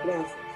Gracias.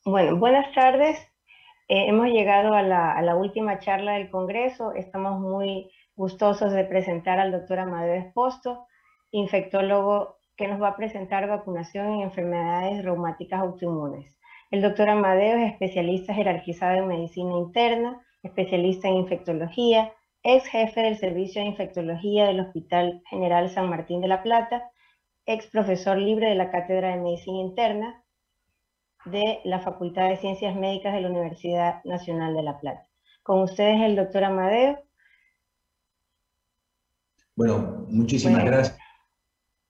Bueno, buenas tardes. Hemos llegado a la última charla del Congreso. Estamos muy gustosos de presentar al doctor Amadeo Esposto, infectólogo que nos va a presentar vacunación en enfermedades reumáticas autoinmunes. El doctor Amadeo es especialista jerarquizado en medicina interna, especialista en infectología, ex jefe del Servicio de Infectología del Hospital General San Martín de la Plata, ex profesor libre de la Cátedra de Medicina Interna de la Facultad de Ciencias Médicas de la Universidad Nacional de La Plata. Con ustedes el doctor Amadeo. Bueno, muchísimas gracias.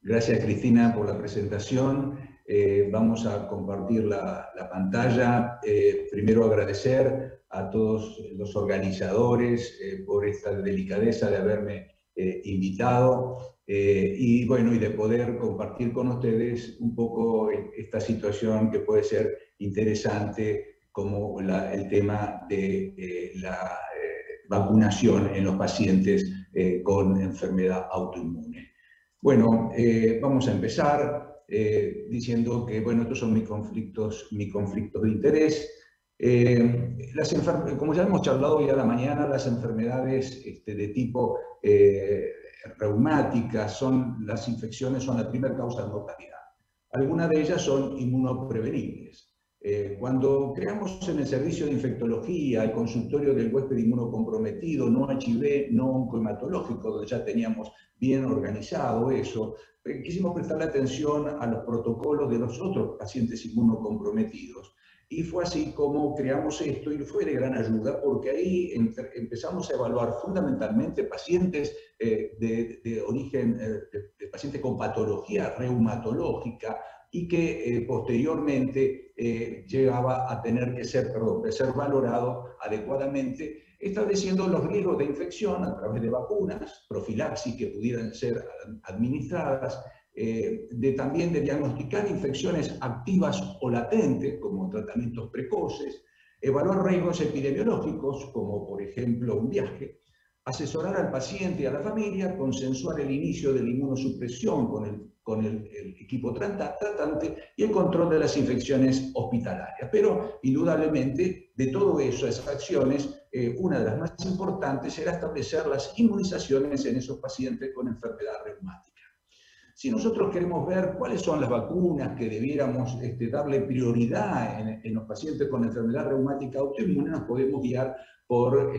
Gracias, Cristina, por la presentación. Vamos a compartir la pantalla. Primero agradecer a todos los organizadores por esta delicadeza de haberme invitado y bueno, y de poder compartir con ustedes un poco esta situación que puede ser interesante, como el tema de la vacunación en los pacientes con enfermedad autoinmune. Bueno, vamos a empezar diciendo que, bueno, estos son mis conflictos de interés. Como ya hemos charlado hoy a la mañana, las enfermedades de tipo reumáticas, las infecciones son la primera causa de mortalidad. Algunas de ellas son inmunoprevenibles. Cuando creamos en el servicio de infectología el consultorio del huésped inmunocomprometido, no HIV, no oncohematológico, donde ya teníamos bien organizado eso, quisimos prestarle atención a los protocolos de los otros pacientes inmunocomprometidos. Y fue así como creamos esto y fue de gran ayuda porque ahí empezamos a evaluar fundamentalmente pacientes de origen, de pacientes con patología reumatológica y que posteriormente llegaba a tener que ser valorado adecuadamente, estableciendo los riesgos de infección a través de vacunas, profilaxis que pudieran ser administradas, también de diagnosticar infecciones activas o latentes, como tratamientos precoces, evaluar riesgos epidemiológicos, como por ejemplo un viaje, asesorar al paciente y a la familia, consensuar el inicio de la inmunosupresión con el equipo tratante y el control de las infecciones hospitalarias. Pero, indudablemente, de todo eso, esas acciones, una de las más importantes era establecer las inmunizaciones en esos pacientes con enfermedad reumática. Si nosotros queremos ver cuáles son las vacunas que debiéramos darle prioridad en los pacientes con enfermedad reumática autoinmune, nos podemos guiar por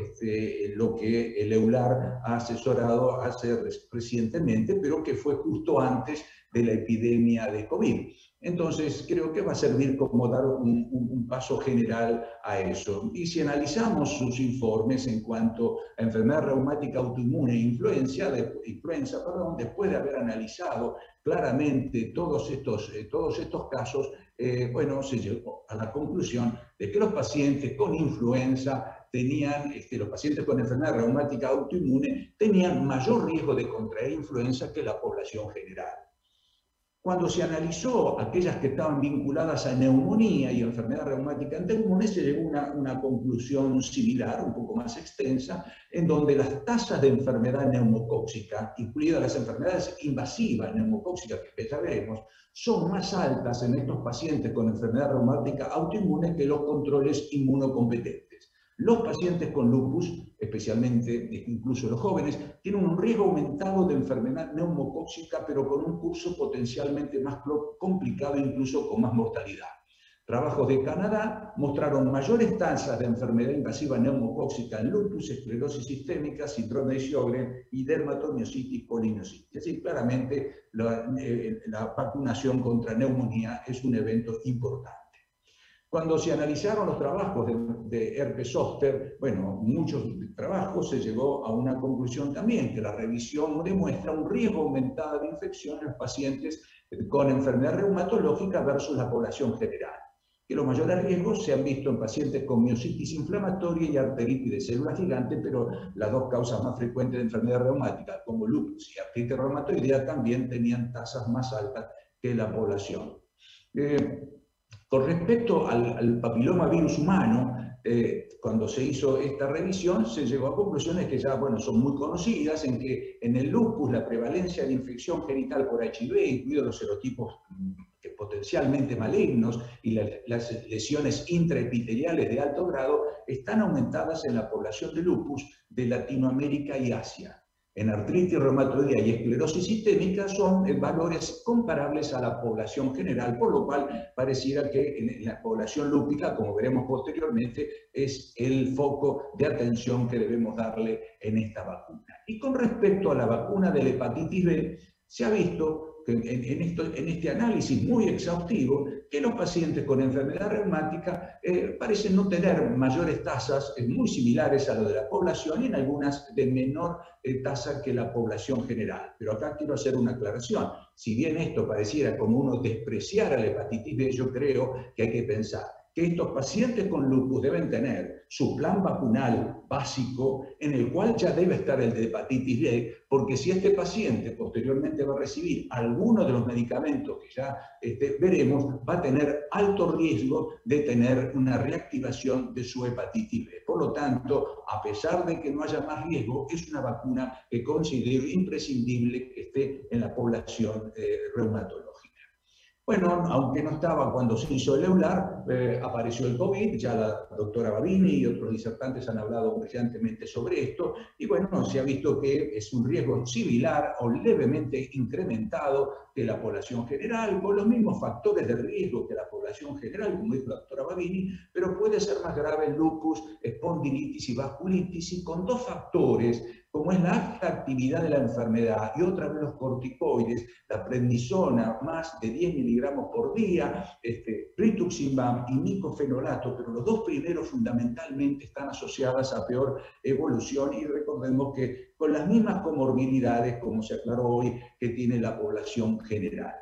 lo que el EULAR ha asesorado hace recientemente, pero que fue justo antes de la epidemia de COVID. Entonces, creo que va a servir como dar un paso general a eso. Y si analizamos sus informes en cuanto a enfermedad reumática autoinmune e influenza, después de haber analizado claramente todos estos casos, bueno, se llegó a la conclusión de que los pacientes con influenza los pacientes con enfermedad reumática autoinmune tenían mayor riesgo de contraer influenza que la población general. Cuando se analizó aquellas que estaban vinculadas a neumonía y enfermedad reumática autoinmune, se llegó a una conclusión similar, un poco más extensa, en donde las tasas de enfermedad neumocóxica, incluidas las enfermedades invasivas neumocóxicas que ya veremos, son más altas en estos pacientes con enfermedad reumática autoinmune que los controles inmunocompetentes. Los pacientes con lupus, especialmente incluso los jóvenes, tienen un riesgo aumentado de enfermedad neumocóxica, pero con un curso potencialmente más complicado e incluso con más mortalidad. Trabajos de Canadá mostraron mayores tasas de enfermedad invasiva neumocóxica en lupus, esclerosis sistémica, síndrome de Sjögren y dermatomiositis polimiositis. Es decir, claramente la vacunación contra neumonía es un evento importante. Cuando se analizaron los trabajos de herpes zóster, bueno, muchos trabajos, se llegó a una conclusión también, que la revisión demuestra un riesgo aumentado de infección en los pacientes con enfermedad reumatológica versus la población general. Que los mayores riesgos se han visto en pacientes con miositis inflamatoria y arteritis de células gigantes, pero las dos causas más frecuentes de enfermedad reumática, como lupus y artritis reumatoidea, también tenían tasas más altas que la población. Con respecto al papilomavirus humano, cuando se hizo esta revisión, se llegó a conclusiones que ya, bueno, son muy conocidas, en que en el lupus la prevalencia de infección genital por HIV, incluidos los serotipos potencialmente malignos y las lesiones intraepiteliales de alto grado, están aumentadas en la población de lupus de Latinoamérica y Asia. En artritis reumatoidea y esclerosis sistémica son valores comparables a la población general, por lo cual pareciera que en la población lúpica, como veremos posteriormente, es el foco de atención que debemos darle en esta vacuna. Y con respecto a la vacuna de la hepatitis B, se ha visto en este análisis muy exhaustivo que los pacientes con enfermedad reumática parecen no tener mayores tasas muy similares a lo de la población y en algunas de menor tasa que la población general. Pero acá quiero hacer una aclaración. Si bien esto pareciera como uno despreciar a la hepatitis B, yo creo que hay que pensar que estos pacientes con lupus deben tener su plan vacunal básico en el cual ya debe estar el de hepatitis B, porque si este paciente posteriormente va a recibir alguno de los medicamentos que ya veremos, va a tener alto riesgo de tener una reactivación de su hepatitis B. Por lo tanto, a pesar de que no haya más riesgo, es una vacuna que considero imprescindible que esté en la población reumatológica. Bueno, aunque no estaba cuando se hizo el EULAR, apareció el COVID, ya la doctora Babini y otros disertantes han hablado brillantemente sobre esto, y bueno, se ha visto que es un riesgo similar o levemente incrementado que la población general, con los mismos factores de riesgo que la población general, como dijo la doctora Babini, pero puede ser más grave el lupus, espondilitis y vasculitis, y con dos factores, como es la alta actividad de la enfermedad y otra vez los corticoides, la prednisona más de 10 miligramos por día, rituximab y micofenolato, pero los dos primeros fundamentalmente están asociadas a peor evolución y recordemos que con las mismas comorbilidades, como se aclaró hoy, que tiene la población general.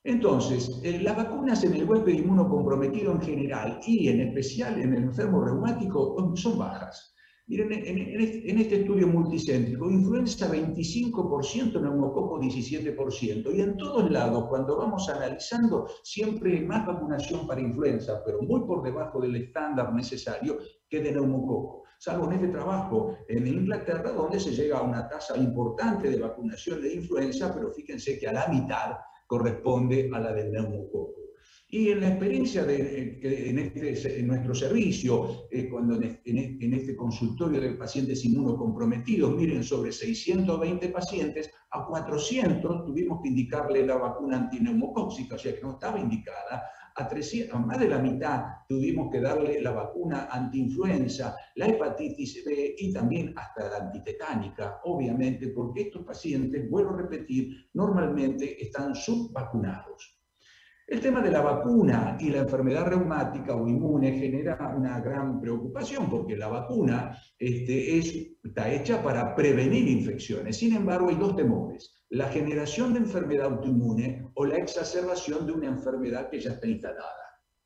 Entonces, las vacunas en el huésped inmunocomprometido en general y en especial en el enfermo reumático son bajas. Miren, en este estudio multicéntrico, influenza 25%, neumococo 17%, y en todos lados, cuando vamos analizando, siempre hay más vacunación para influenza, pero muy por debajo del estándar necesario que de neumococo. Salvo en este trabajo en Inglaterra, donde se llega a una tasa importante de vacunación de influenza, pero fíjense que a la mitad corresponde a la del neumococo. Y en la experiencia en nuestro servicio, cuando en este consultorio de pacientes inmunocomprometidos, miren, sobre 620 pacientes, a 400 tuvimos que indicarle la vacuna antineumocóxica, o sea que no estaba indicada. A más de la mitad tuvimos que darle la vacuna antiinfluenza, la hepatitis B y también hasta la antitetánica, obviamente, porque estos pacientes, vuelvo a repetir, normalmente están subvacunados. El tema de la vacuna y la enfermedad reumática o inmune genera una gran preocupación porque la vacuna está hecha para prevenir infecciones. Sin embargo, hay dos temores: la generación de enfermedad autoinmune o la exacerbación de una enfermedad que ya está instalada.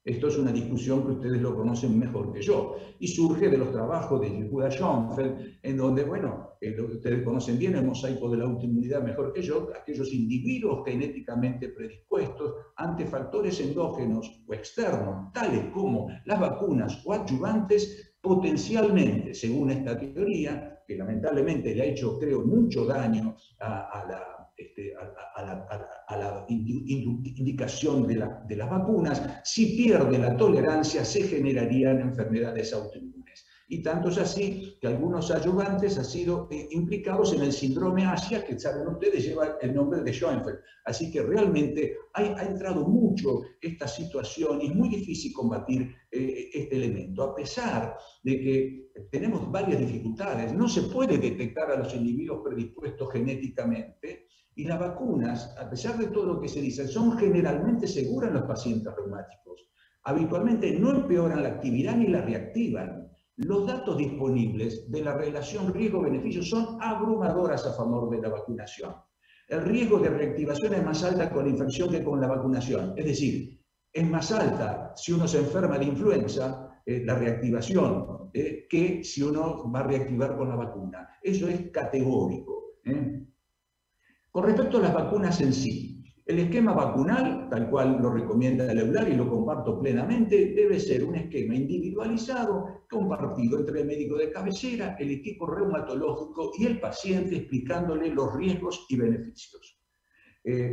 Esto es una discusión que ustedes lo conocen mejor que yo y surge de los trabajos de Yehuda Schoenfeld, en donde, bueno, lo que ustedes conocen bien, el mosaico de la autoinmunidad mejor que yo, aquellos individuos genéticamente predispuestos ante factores endógenos o externos, tales como las vacunas o adyuvantes, potencialmente, según esta teoría, que lamentablemente le ha hecho, creo, mucho daño a la indicación de las vacunas, si pierde la tolerancia se generarían enfermedades autoinmunes. Y tanto es así que algunos adyuvantes han sido implicados en el síndrome Asia, que saben ustedes lleva el nombre de Schoenfeld. Así que realmente ha entrado mucho esta situación y es muy difícil combatir este elemento. A pesar de que tenemos varias dificultades, no se puede detectar a los individuos predispuestos genéticamente. Y las vacunas, a pesar de todo lo que se dice, son generalmente seguras en los pacientes reumáticos. Habitualmente no empeoran la actividad ni la reactivan. Los datos disponibles de la relación riesgo-beneficio son abrumadoras a favor de la vacunación. El riesgo de reactivación es más alta con la infección que con la vacunación. Es decir, es más alta si uno se enferma de influenza, la reactivación, que si uno va a reactivar con la vacuna. Eso es categórico. Con respecto a las vacunas en sí, el esquema vacunal, tal cual lo recomienda el EULAR y lo comparto plenamente, debe ser un esquema individualizado, compartido entre el médico de cabecera, el equipo reumatológico y el paciente, explicándole los riesgos y beneficios.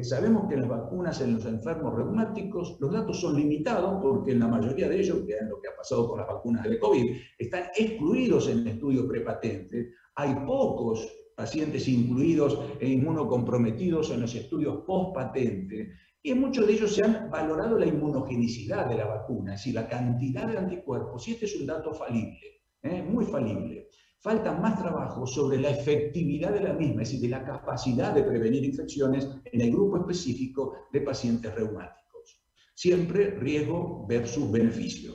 Sabemos que las vacunas en los enfermos reumáticos, los datos son limitados porque en la mayoría de ellos, que es lo que ha pasado con las vacunas del COVID, están excluidos en el estudio prepatente. Hay pocos pacientes incluidos e inmunocomprometidos en los estudios post-patente, y en muchos de ellos se han valorado la inmunogenicidad de la vacuna, es decir, la cantidad de anticuerpos, y este es un dato falible, muy falible. falta más trabajo sobre la efectividad de la misma, es decir, de la capacidad de prevenir infecciones en el grupo específico de pacientes reumáticos. Siempre riesgo versus beneficio.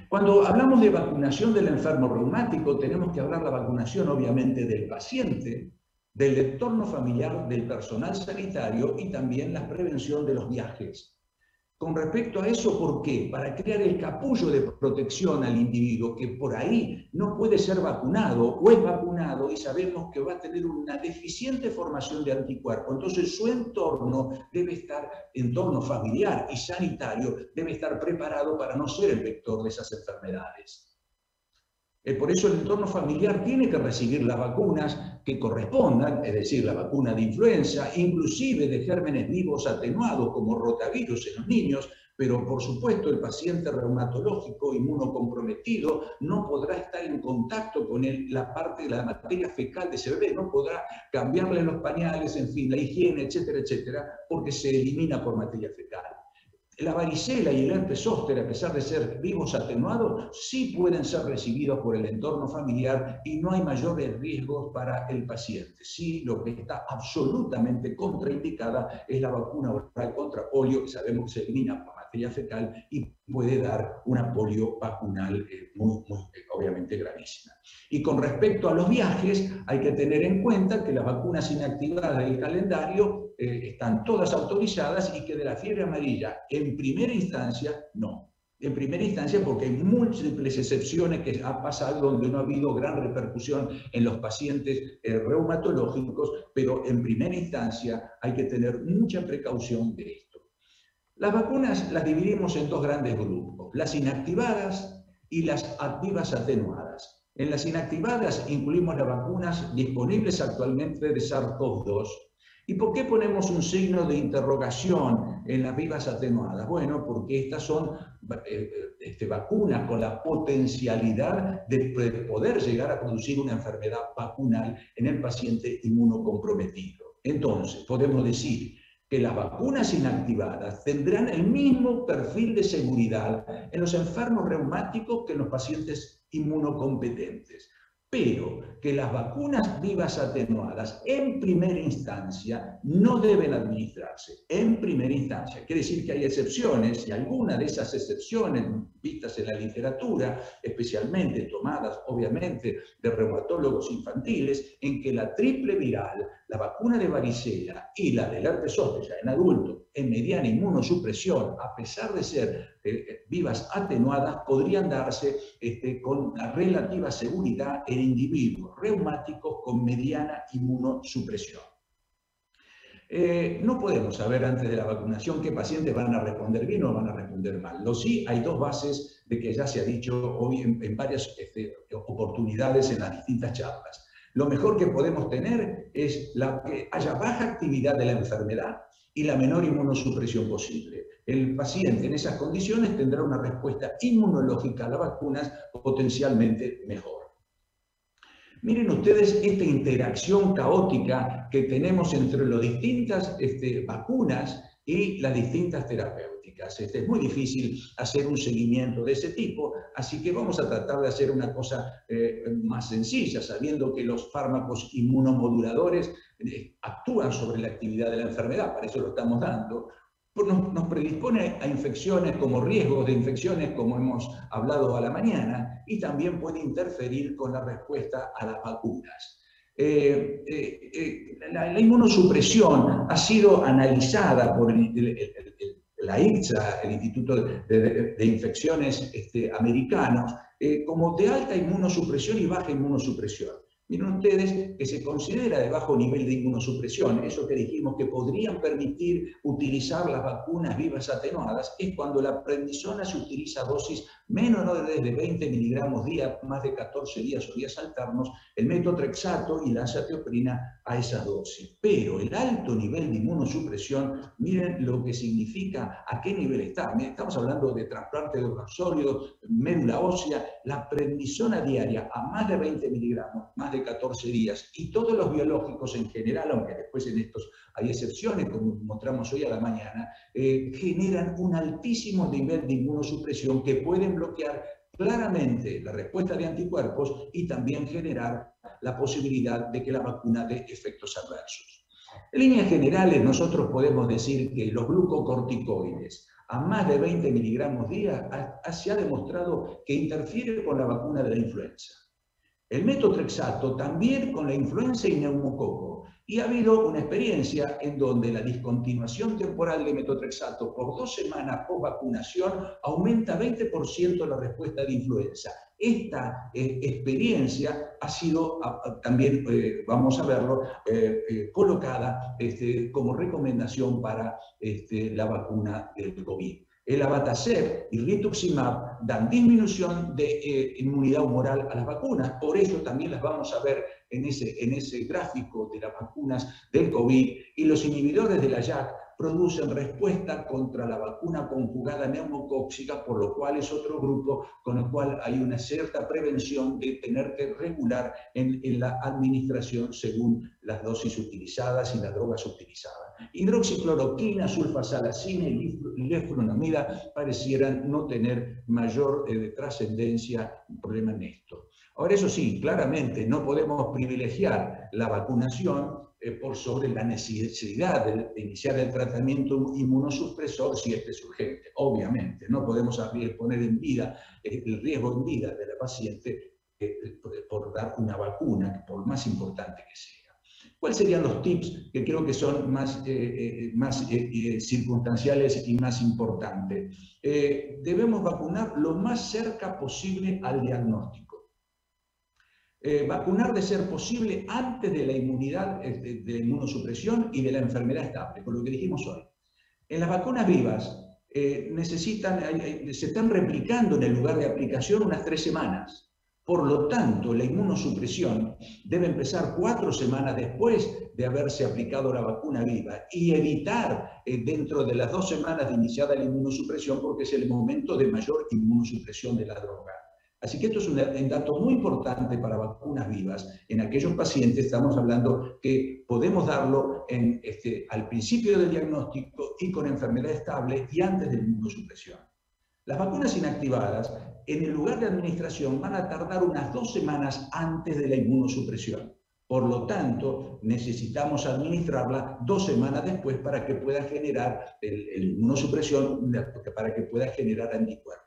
Cuando hablamos de vacunación del enfermo reumático, tenemos que hablar de la vacunación, obviamente, del paciente, del entorno familiar, del personal sanitario y también la prevención de los viajes. Con respecto a eso, ¿por qué? Para crear el capullo de protección al individuo que por ahí no puede ser vacunado o es vacunado y sabemos que va a tener una deficiente formación de anticuerpos. Entonces su entorno debe estar, entorno familiar y sanitario, debe estar preparado para no ser el vector de esas enfermedades. Por eso el entorno familiar tiene que recibir las vacunas que correspondan, es decir, la vacuna de influenza, inclusive de gérmenes vivos atenuados como rotavirus en los niños, pero por supuesto el paciente reumatológico inmunocomprometido no podrá estar en contacto con la parte de la materia fecal de ese bebé, no podrá cambiarle los pañales, en fin, la higiene, etcétera, etcétera, porque se elimina por materia fecal. La varicela y el herpes zóster, a pesar de ser vivos atenuados, sí pueden ser recibidos por el entorno familiar y no hay mayores riesgos para el paciente. Sí, lo que está absolutamente contraindicada es la vacuna oral contra polio, que sabemos que se elimina por materia fecal y puede dar una polio vacunal muy, obviamente gravísima. Y con respecto a los viajes, hay que tener en cuenta que las vacunas inactivadas del calendario están todas autorizadas y que de la fiebre amarilla, en primera instancia, no. En primera instancia porque hay múltiples excepciones que ha pasado donde no ha habido gran repercusión en los pacientes reumatológicos, pero en primera instancia hay que tener mucha precaución de esto. Las vacunas las dividimos en dos grandes grupos, las inactivadas y las activas atenuadas. En las inactivadas incluimos las vacunas disponibles actualmente de SARS-CoV-2. ¿Y por qué ponemos un signo de interrogación en las vivas atenuadas? Bueno, porque estas son vacunas con la potencialidad de poder llegar a producir una enfermedad vacunal en el paciente inmunocomprometido. Entonces, podemos decir que las vacunas inactivadas tendrán el mismo perfil de seguridad en los enfermos reumáticos que en los pacientes inmunocompetentes, pero que las vacunas vivas atenuadas en primera instancia no deben administrarse. En primera instancia. Quiere decir que hay excepciones y algunas de esas excepciones vistas en la literatura, especialmente tomadas obviamente de reumatólogos infantiles, en que la triple viral, la vacuna de varicela y la del herpes zóster ya en adultos, en mediana inmunosupresión, a pesar de ser vivas atenuadas, podrían darse con la relativa seguridad en individuos reumáticos con mediana inmunosupresión. No podemos saber antes de la vacunación qué pacientes van a responder bien o van a responder mal. Lo sí, hay dos bases de que ya se ha dicho hoy en varias oportunidades en las distintas charlas. Lo mejor que podemos tener es que haya baja actividad de la enfermedad y la menor inmunosupresión posible. El paciente en esas condiciones tendrá una respuesta inmunológica a las vacunas potencialmente mejor. Miren ustedes esta interacción caótica que tenemos entre las distintas vacunas y las distintas terapéuticas. Es muy difícil hacer un seguimiento de ese tipo, así que vamos a tratar de hacer una cosa más sencilla, sabiendo que los fármacos inmunomoduladores actúan sobre la actividad de la enfermedad, para eso lo estamos dando. Nos predispone a infecciones como riesgos de infecciones, como hemos hablado a la mañana, y también puede interferir con la respuesta a las vacunas. La inmunosupresión ha sido analizada por la ICSA, el Instituto de Infecciones americanos, como de alta inmunosupresión y baja inmunosupresión. Miren ustedes que se considera de bajo nivel de inmunosupresión, eso que dijimos que podrían permitir utilizar las vacunas vivas atenuadas, es cuando la prednisona se utiliza a dosis menores de 20 miligramos día, más de 14 días o días alternos, el metotrexato y la azatioprina a esa dosis. Pero el alto nivel de inmunosupresión, miren lo que significa, a qué nivel está. Estamos hablando de trasplante de órganos sólidos, médula ósea, la prednisona diaria a más de 20 miligramos, más de 14 días, y todos los biológicos en general, aunque después en estos hay excepciones, como mostramos hoy a la mañana, generan un altísimo nivel de inmunosupresión que pueden bloquear claramente la respuesta de anticuerpos y también generar la posibilidad de que la vacuna dé efectos adversos. En líneas generales, nosotros podemos decir que los glucocorticoides a más de 20 miligramos día se ha demostrado que interfiere con la vacuna de la influenza. El metotrexato también con la influenza y neumococo. Y ha habido una experiencia en donde la discontinuación temporal de metotrexato por 2 semanas post vacunación aumenta 20% la respuesta de influenza. Esta experiencia ha sido también, vamos a verlo, colocada como recomendación para la vacuna del COVID. El abatacept y rituximab dan disminución de inmunidad humoral a las vacunas, por eso también las vamos a ver en ese gráfico de las vacunas del COVID, y los inhibidores de la JAK producen respuesta contra la vacuna conjugada neumocóxica, por lo cual es otro grupo con el cual hay una cierta prevención de tener que regular en la administración según las dosis utilizadas y las drogas utilizadas. Hidroxicloroquina, sulfasalacina y leflunomida parecieran no tener mayor trascendencia, problema en esto. Ahora, eso sí, claramente no podemos privilegiar la vacunación por sobre la necesidad de iniciar el tratamiento inmunosupresor si este es urgente. Obviamente, no podemos poner en vida el riesgo en vida de la paciente por dar una vacuna, por más importante que sea. ¿Cuáles serían los tips que creo que son más circunstanciales y más importantes? Debemos vacunar lo más cerca posible al diagnóstico. Vacunar de ser posible antes de la inmunidad, de la inmunosupresión y de la enfermedad estable, por lo que dijimos hoy. En las vacunas vivas se están replicando en el lugar de aplicación unas 3 semanas. Por lo tanto, la inmunosupresión debe empezar 4 semanas después de haberse aplicado la vacuna viva y evitar dentro de las 2 semanas de iniciada la inmunosupresión, porque es el momento de mayor inmunosupresión de la droga. Así que esto es un dato muy importante para vacunas vivas. En aquellos pacientes estamos hablando que podemos darlo al principio del diagnóstico y con enfermedad estable y antes de la inmunosupresión. Las vacunas inactivadas, en el lugar de administración, van a tardar unas 2 semanas antes de la inmunosupresión. Por lo tanto, necesitamos administrarla 2 semanas después para que pueda generar la inmunosupresión, para que pueda generar anticuerpos.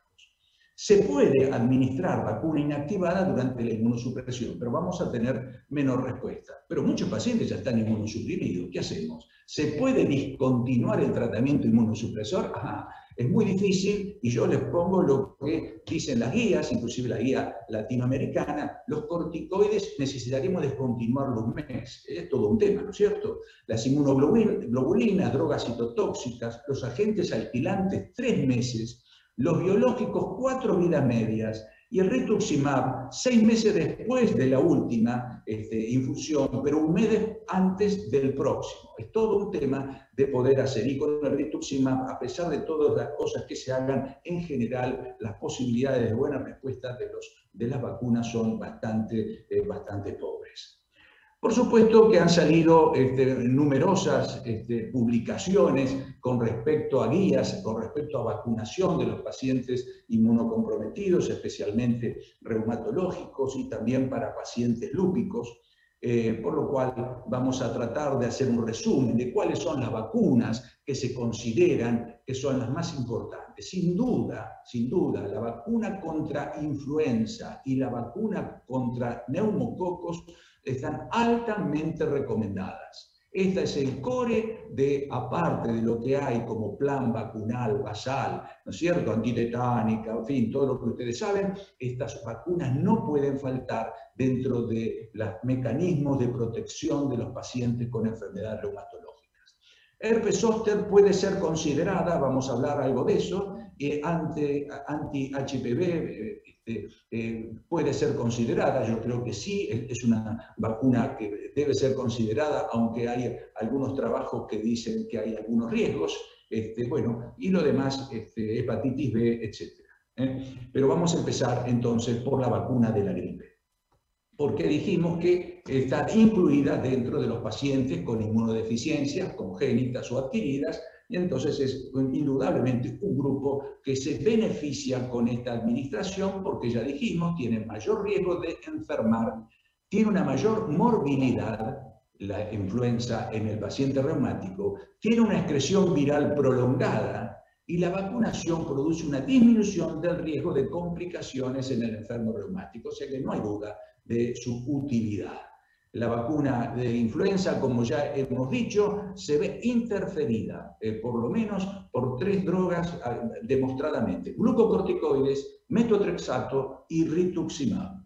Se puede administrar vacuna inactivada durante la inmunosupresión, pero vamos a tener menor respuesta. Pero muchos pacientes ya están inmunosuprimidos. ¿Qué hacemos? ¿Se puede discontinuar el tratamiento inmunosupresor? Ajá. Es muy difícil y yo les pongo lo que dicen las guías, inclusive la guía latinoamericana. Los corticoides necesitaríamos descontinuarlos un mes. Es todo un tema, ¿no es cierto? Las inmunoglobulinas, drogas citotóxicas, los agentes alquilantes, 3 meses. Los biológicos, 4 vidas medias, y el rituximab 6 meses después de la última infusión, pero 1 mes antes del próximo. Es todo un tema de poder hacer. Y con el rituximab, a pesar de todas las cosas que se hagan, en general las posibilidades de buena respuesta de las vacunas son bastante pobres. Por supuesto que han salido numerosas publicaciones con respecto a guías, con respecto a vacunación de los pacientes inmunocomprometidos, especialmente reumatológicos y también para pacientes lúpicos, por lo cual vamos a tratar de hacer un resumen de cuáles son las vacunas que se consideran que son las más importantes. Sin duda, la vacuna contra influenza y la vacuna contra neumococos están altamente recomendadas. Este es el core aparte de lo que hay como plan vacunal basal, ¿no es cierto? Antitetánica, en fin, todo lo que ustedes saben, estas vacunas no pueden faltar dentro de los mecanismos de protección de los pacientes con enfermedades reumatológicas. Herpes zóster puede ser considerada, vamos a hablar algo de eso, anti-HPV, puede ser considerada, yo creo que sí, es una vacuna que debe ser considerada, aunque hay algunos trabajos que dicen que hay algunos riesgos, bueno, y lo demás, hepatitis B, etc. Pero vamos a empezar entonces por la vacuna de la gripe, porque dijimos que está incluida dentro de los pacientes con inmunodeficiencias congénitas o adquiridas, Y entonces es indudablemente un grupo que se beneficia con esta administración porque ya dijimos, tiene mayor riesgo de enfermar, tiene una mayor morbilidad, la influenza en el paciente reumático, tiene una excreción viral prolongada y la vacunación produce una disminución del riesgo de complicaciones en el enfermo reumático, o sea que no hay duda de su utilidad. La vacuna de influenza, como ya hemos dicho, se ve interferida, por lo menos por 3 drogas demostradamente: glucocorticoides, metotrexato y rituximab.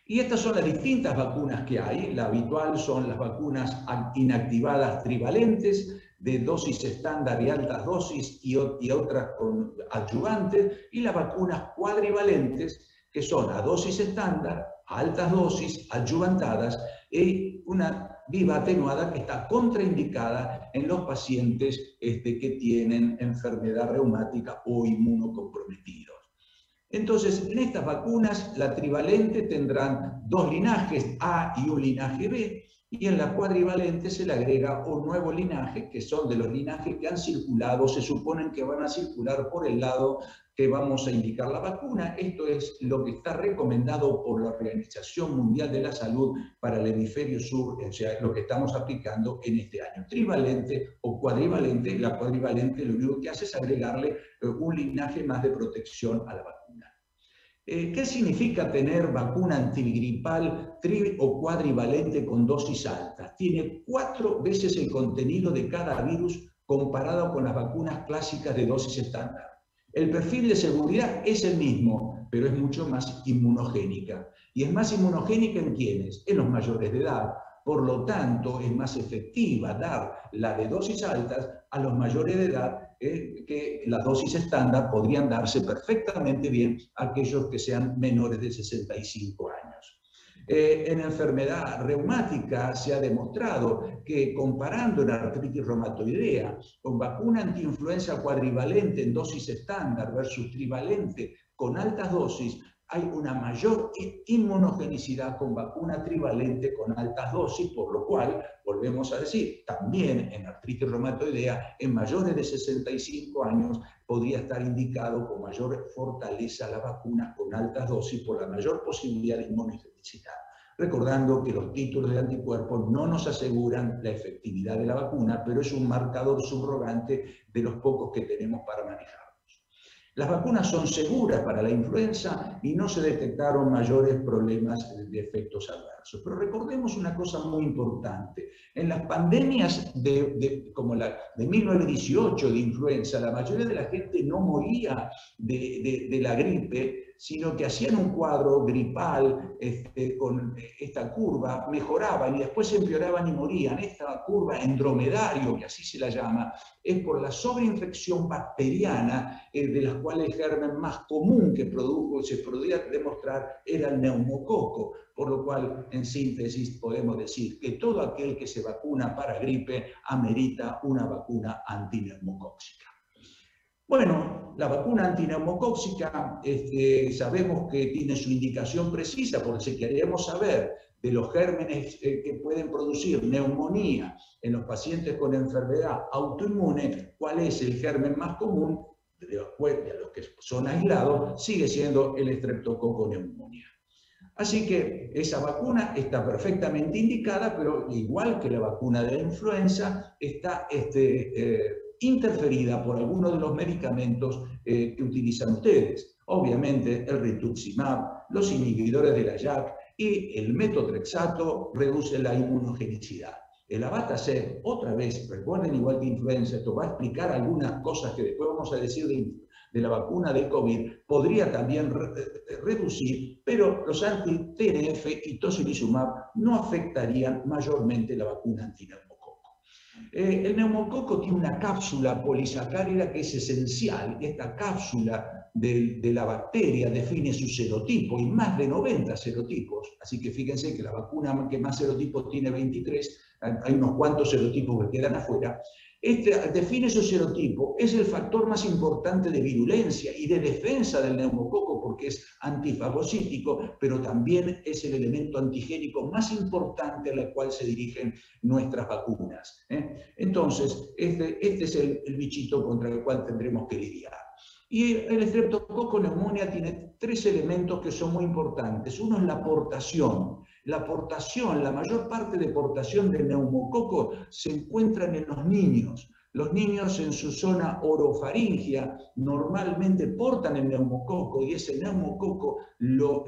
Y estas son las distintas vacunas que hay. La habitual son las vacunas inactivadas trivalentes, de dosis estándar y altas dosis y otras con adyuvantes, y las vacunas cuadrivalentes, que son a dosis estándar, a altas dosis, adyuvantadas, y una viva atenuada que está contraindicada en los pacientes que tienen enfermedad reumática o inmunocomprometidos. Entonces, en estas vacunas, la trivalente tendrán 2 linajes A y un linaje B, y en la cuadrivalente se le agrega un nuevo linaje, que son de los linajes que han circulado, se suponen que van a circular por el lado que vamos a indicar la vacuna. Esto es lo que está recomendado por la Organización Mundial de la Salud para el hemisferio sur, o sea, lo que estamos aplicando en este año. Trivalente o cuadrivalente, la cuadrivalente lo único que hace es agregarle un linaje más de protección a la vacuna. ¿Qué significa tener vacuna antigripal tri o cuadrivalente con dosis altas? Tiene 4 veces el contenido de cada virus comparado con las vacunas clásicas de dosis estándar. El perfil de seguridad es el mismo, pero es mucho más inmunogénica. ¿Y es más inmunogénica en quiénes? En los mayores de edad. Por lo tanto, es más efectiva dar la de dosis altas a los mayores de edad que las dosis estándar podrían darse perfectamente bien a aquellos que sean menores de 65 años. En enfermedad reumática se ha demostrado que comparando la artritis reumatoidea con vacuna antiinfluenza cuadrivalente en dosis estándar versus trivalente con altas dosis, hay una mayor inmunogenicidad con vacuna trivalente con altas dosis, por lo cual, volvemos a decir, también en artritis reumatoidea, en mayores de 65 años, podría estar indicado con mayor fortaleza la vacuna con altas dosis por la mayor posibilidad de inmunogenicidad. Recordando que los títulos de anticuerpos no nos aseguran la efectividad de la vacuna, pero es un marcador subrogante de los pocos que tenemos para manejar. Las vacunas son seguras para la influenza y no se detectaron mayores problemas de efectos adversos. Pero recordemos una cosa muy importante. En las pandemias como la de 1918 de influenza, la mayoría de la gente no moría de la gripe, sino que hacían un cuadro gripal con esta curva, mejoraban y después empeoraban y morían. Esta curva endromedario, que así se la llama, es por la sobreinfección bacteriana, de las cuales el germen más común que se podría demostrar era el neumococo, por lo cual, en síntesis, podemos decir que todo aquel que se vacuna para gripe amerita una vacuna antineumocóxica. Bueno, la vacuna antineumocóxica sabemos que tiene su indicación precisa, porque si queremos saber de los gérmenes que pueden producir neumonía en los pacientes con enfermedad autoinmune, cuál es el germen más común de los que son aislados, sigue siendo el Streptococcus pneumoniae. Así que esa vacuna está perfectamente indicada, pero igual que la vacuna de la influenza, está interferida por algunos de los medicamentos que utilizan ustedes. Obviamente el rituximab, los inhibidores de la JAK y el metotrexato reducen la inmunogenicidad. El Abatacept, otra vez, recuerden, igual que influenza, esto va a explicar algunas cosas que después vamos a decir de la vacuna de COVID, podría también reducir, pero los anti-TNF y tocilizumab no afectarían mayormente la vacuna antineumocócica. El neumococo tiene una cápsula polisacárida que es esencial. Esta cápsula de la bacteria define su serotipo y más de 90 serotipos. Así que fíjense que la vacuna que más serotipos tiene 23, hay unos cuantos serotipos que quedan afuera. Define su serotipo, es el factor más importante de virulencia y de defensa del neumococo porque es antifagocítico, pero también es el elemento antigénico más importante al cual se dirigen nuestras vacunas. Entonces, este es el bichito contra el cual tendremos que lidiar. Y el Streptococcus pneumoniae tiene tres elementos que son muy importantes. Uno es la portación. La portación, la mayor parte de portación del neumococo se encuentran en los niños. Los niños en su zona orofaringia normalmente portan el neumococo y ese neumococo lo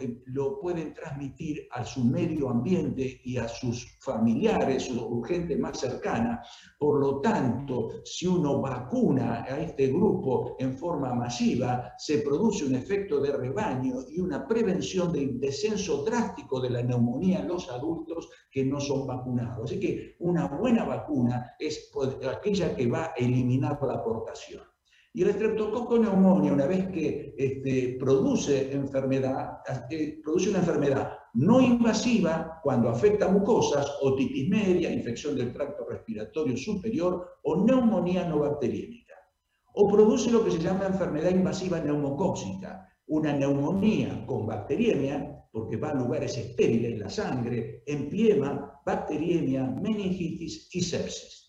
pueden transmitir a su medio ambiente y a sus familiares, su gente más cercana. Por lo tanto, si uno vacuna a este grupo en forma masiva, se produce un efecto de rebaño y una prevención del descenso drástico de la neumonía en los adultos que no son vacunados. Así que una buena vacuna es aquella que va a eliminar la portación. Y el Streptococcus pneumoniae, una vez que produce una enfermedad no invasiva cuando afecta mucosas, otitis media, infección del tracto respiratorio superior o neumonía no bacteriémica. O produce lo que se llama enfermedad invasiva neumocóxica, una neumonía con bacteriemia, porque va a lugares estériles, la sangre, empiema, bacteriemia, meningitis y sepsis.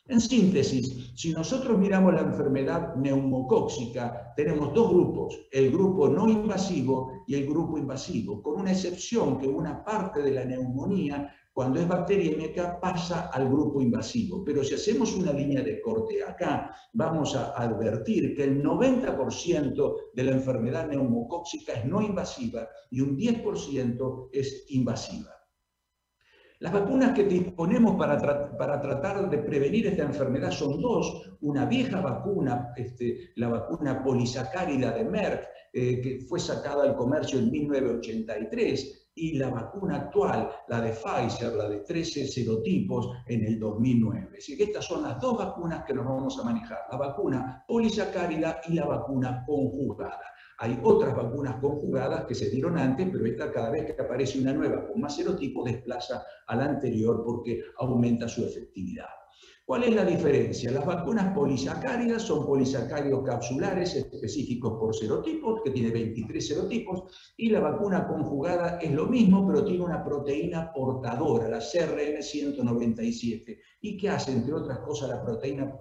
En síntesis, si nosotros miramos la enfermedad neumocóxica, tenemos dos grupos, el grupo no invasivo y el grupo invasivo, con una excepción que una parte de la neumonía, cuando es bacteriémica, pasa al grupo invasivo. Pero si hacemos una línea de corte acá, vamos a advertir que el 90% de la enfermedad neumocóxica es no invasiva y un 10% es invasiva. Las vacunas que disponemos para tratar de prevenir esta enfermedad son dos. Una vieja vacuna, la vacuna polisacárida de Merck, que fue sacada al comercio en 1983, y la vacuna actual, la de Pfizer, la de 13 serotipos, en el 2009. Así que estas son las dos vacunas que nos vamos a manejar, la vacuna polisacárida y la vacuna conjugada. Hay otras vacunas conjugadas que se dieron antes, pero esta cada vez que aparece una nueva con más serotipos desplaza a la anterior porque aumenta su efectividad. ¿Cuál es la diferencia? Las vacunas polisacáridas son polisacáridos capsulares específicos por serotipos, que tiene 23 serotipos, y la vacuna conjugada es lo mismo, pero tiene una proteína portadora, la CRN197, y que hace, entre otras cosas, la proteína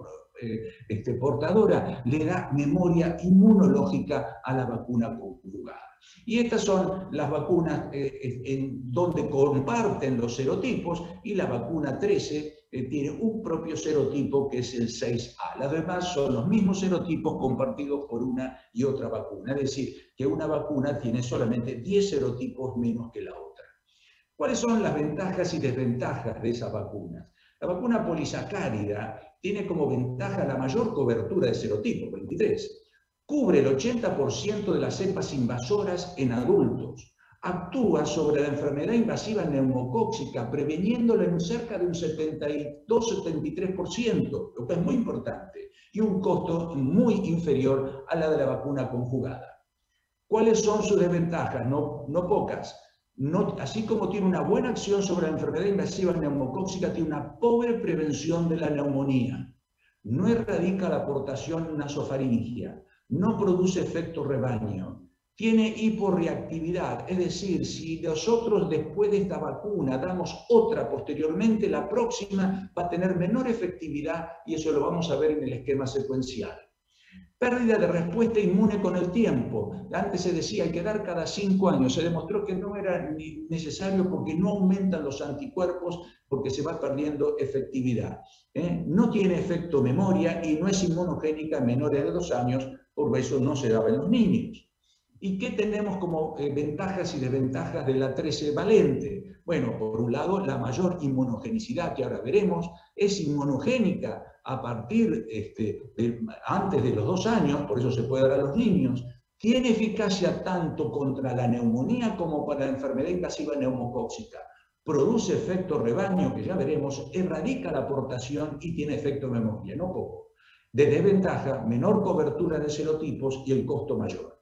portadora, le da memoria inmunológica a la vacuna conjugada. Y estas son las vacunas en donde comparten los serotipos, y la vacuna 13 tiene un propio serotipo que es el 6A. Las demás son los mismos serotipos compartidos por una y otra vacuna. Es decir, que una vacuna tiene solamente 10 serotipos menos que la otra. ¿Cuáles son las ventajas y desventajas de esas vacunas? La vacuna polisacárida tiene como ventaja la mayor cobertura de serotipos, 23. Cubre el 80% de las cepas invasoras en adultos. Actúa sobre la enfermedad invasiva neumocóxica, preveniéndola en cerca de un 72-73%, lo que es muy importante, y un costo muy inferior a la de la vacuna conjugada. ¿Cuáles son sus desventajas? No pocas. Así como tiene una buena acción sobre la enfermedad invasiva neumocóxica, tiene una pobre prevención de la neumonía. No erradica la portación nasofaringia. No produce efecto rebaño. Tiene hiporreactividad, es decir, si nosotros después de esta vacuna damos otra posteriormente, la próxima va a tener menor efectividad y eso lo vamos a ver en el esquema secuencial. Pérdida de respuesta inmune con el tiempo. Antes se decía hay que dar cada 5 años. Se demostró que no era necesario porque no aumentan los anticuerpos porque se va perdiendo efectividad. No tiene efecto memoria y no es inmunogénica en menores de 2 años, por eso no se daba en los niños. ¿Y qué tenemos como ventajas y desventajas de la 13 valente? Bueno, por un lado, la mayor inmunogenicidad que ahora veremos es inmunogénica a partir antes de los 2 años, por eso se puede dar a los niños. Tiene eficacia tanto contra la neumonía como para la enfermedad invasiva neumocóxica. Produce efecto rebaño, que ya veremos, erradica la portación y tiene efecto memoria, no poco. De desventaja, menor cobertura de serotipos y el costo mayor.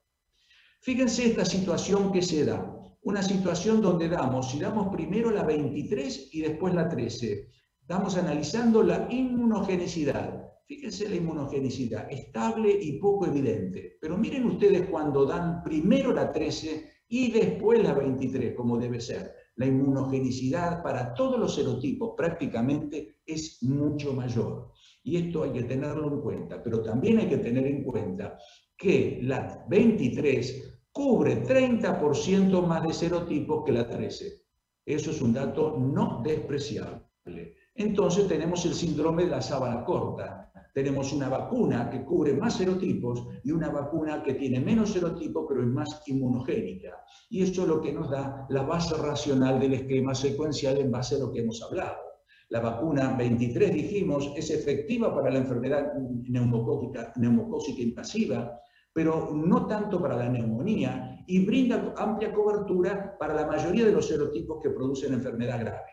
Fíjense esta situación que se da, una situación donde si damos primero la 23 y después la 13, estamos analizando la inmunogenicidad. Fíjense la inmunogenicidad, estable y poco evidente. Pero miren ustedes cuando dan primero la 13 y después la 23, como debe ser. La inmunogenicidad para todos los serotipos prácticamente es mucho mayor. Y esto hay que tenerlo en cuenta. Pero también hay que tener en cuenta que la 23 cubre 30% más de serotipos que la 13. Eso es un dato no despreciable. Entonces tenemos el síndrome de la sábana corta. Tenemos una vacuna que cubre más serotipos y una vacuna que tiene menos serotipos pero es más inmunogénica. Y eso es lo que nos da la base racional del esquema secuencial en base a lo que hemos hablado. La vacuna 23, dijimos, es efectiva para la enfermedad neumocócica invasiva, pero no tanto para la neumonía, y brinda amplia cobertura para la mayoría de los serotipos que producen enfermedad grave.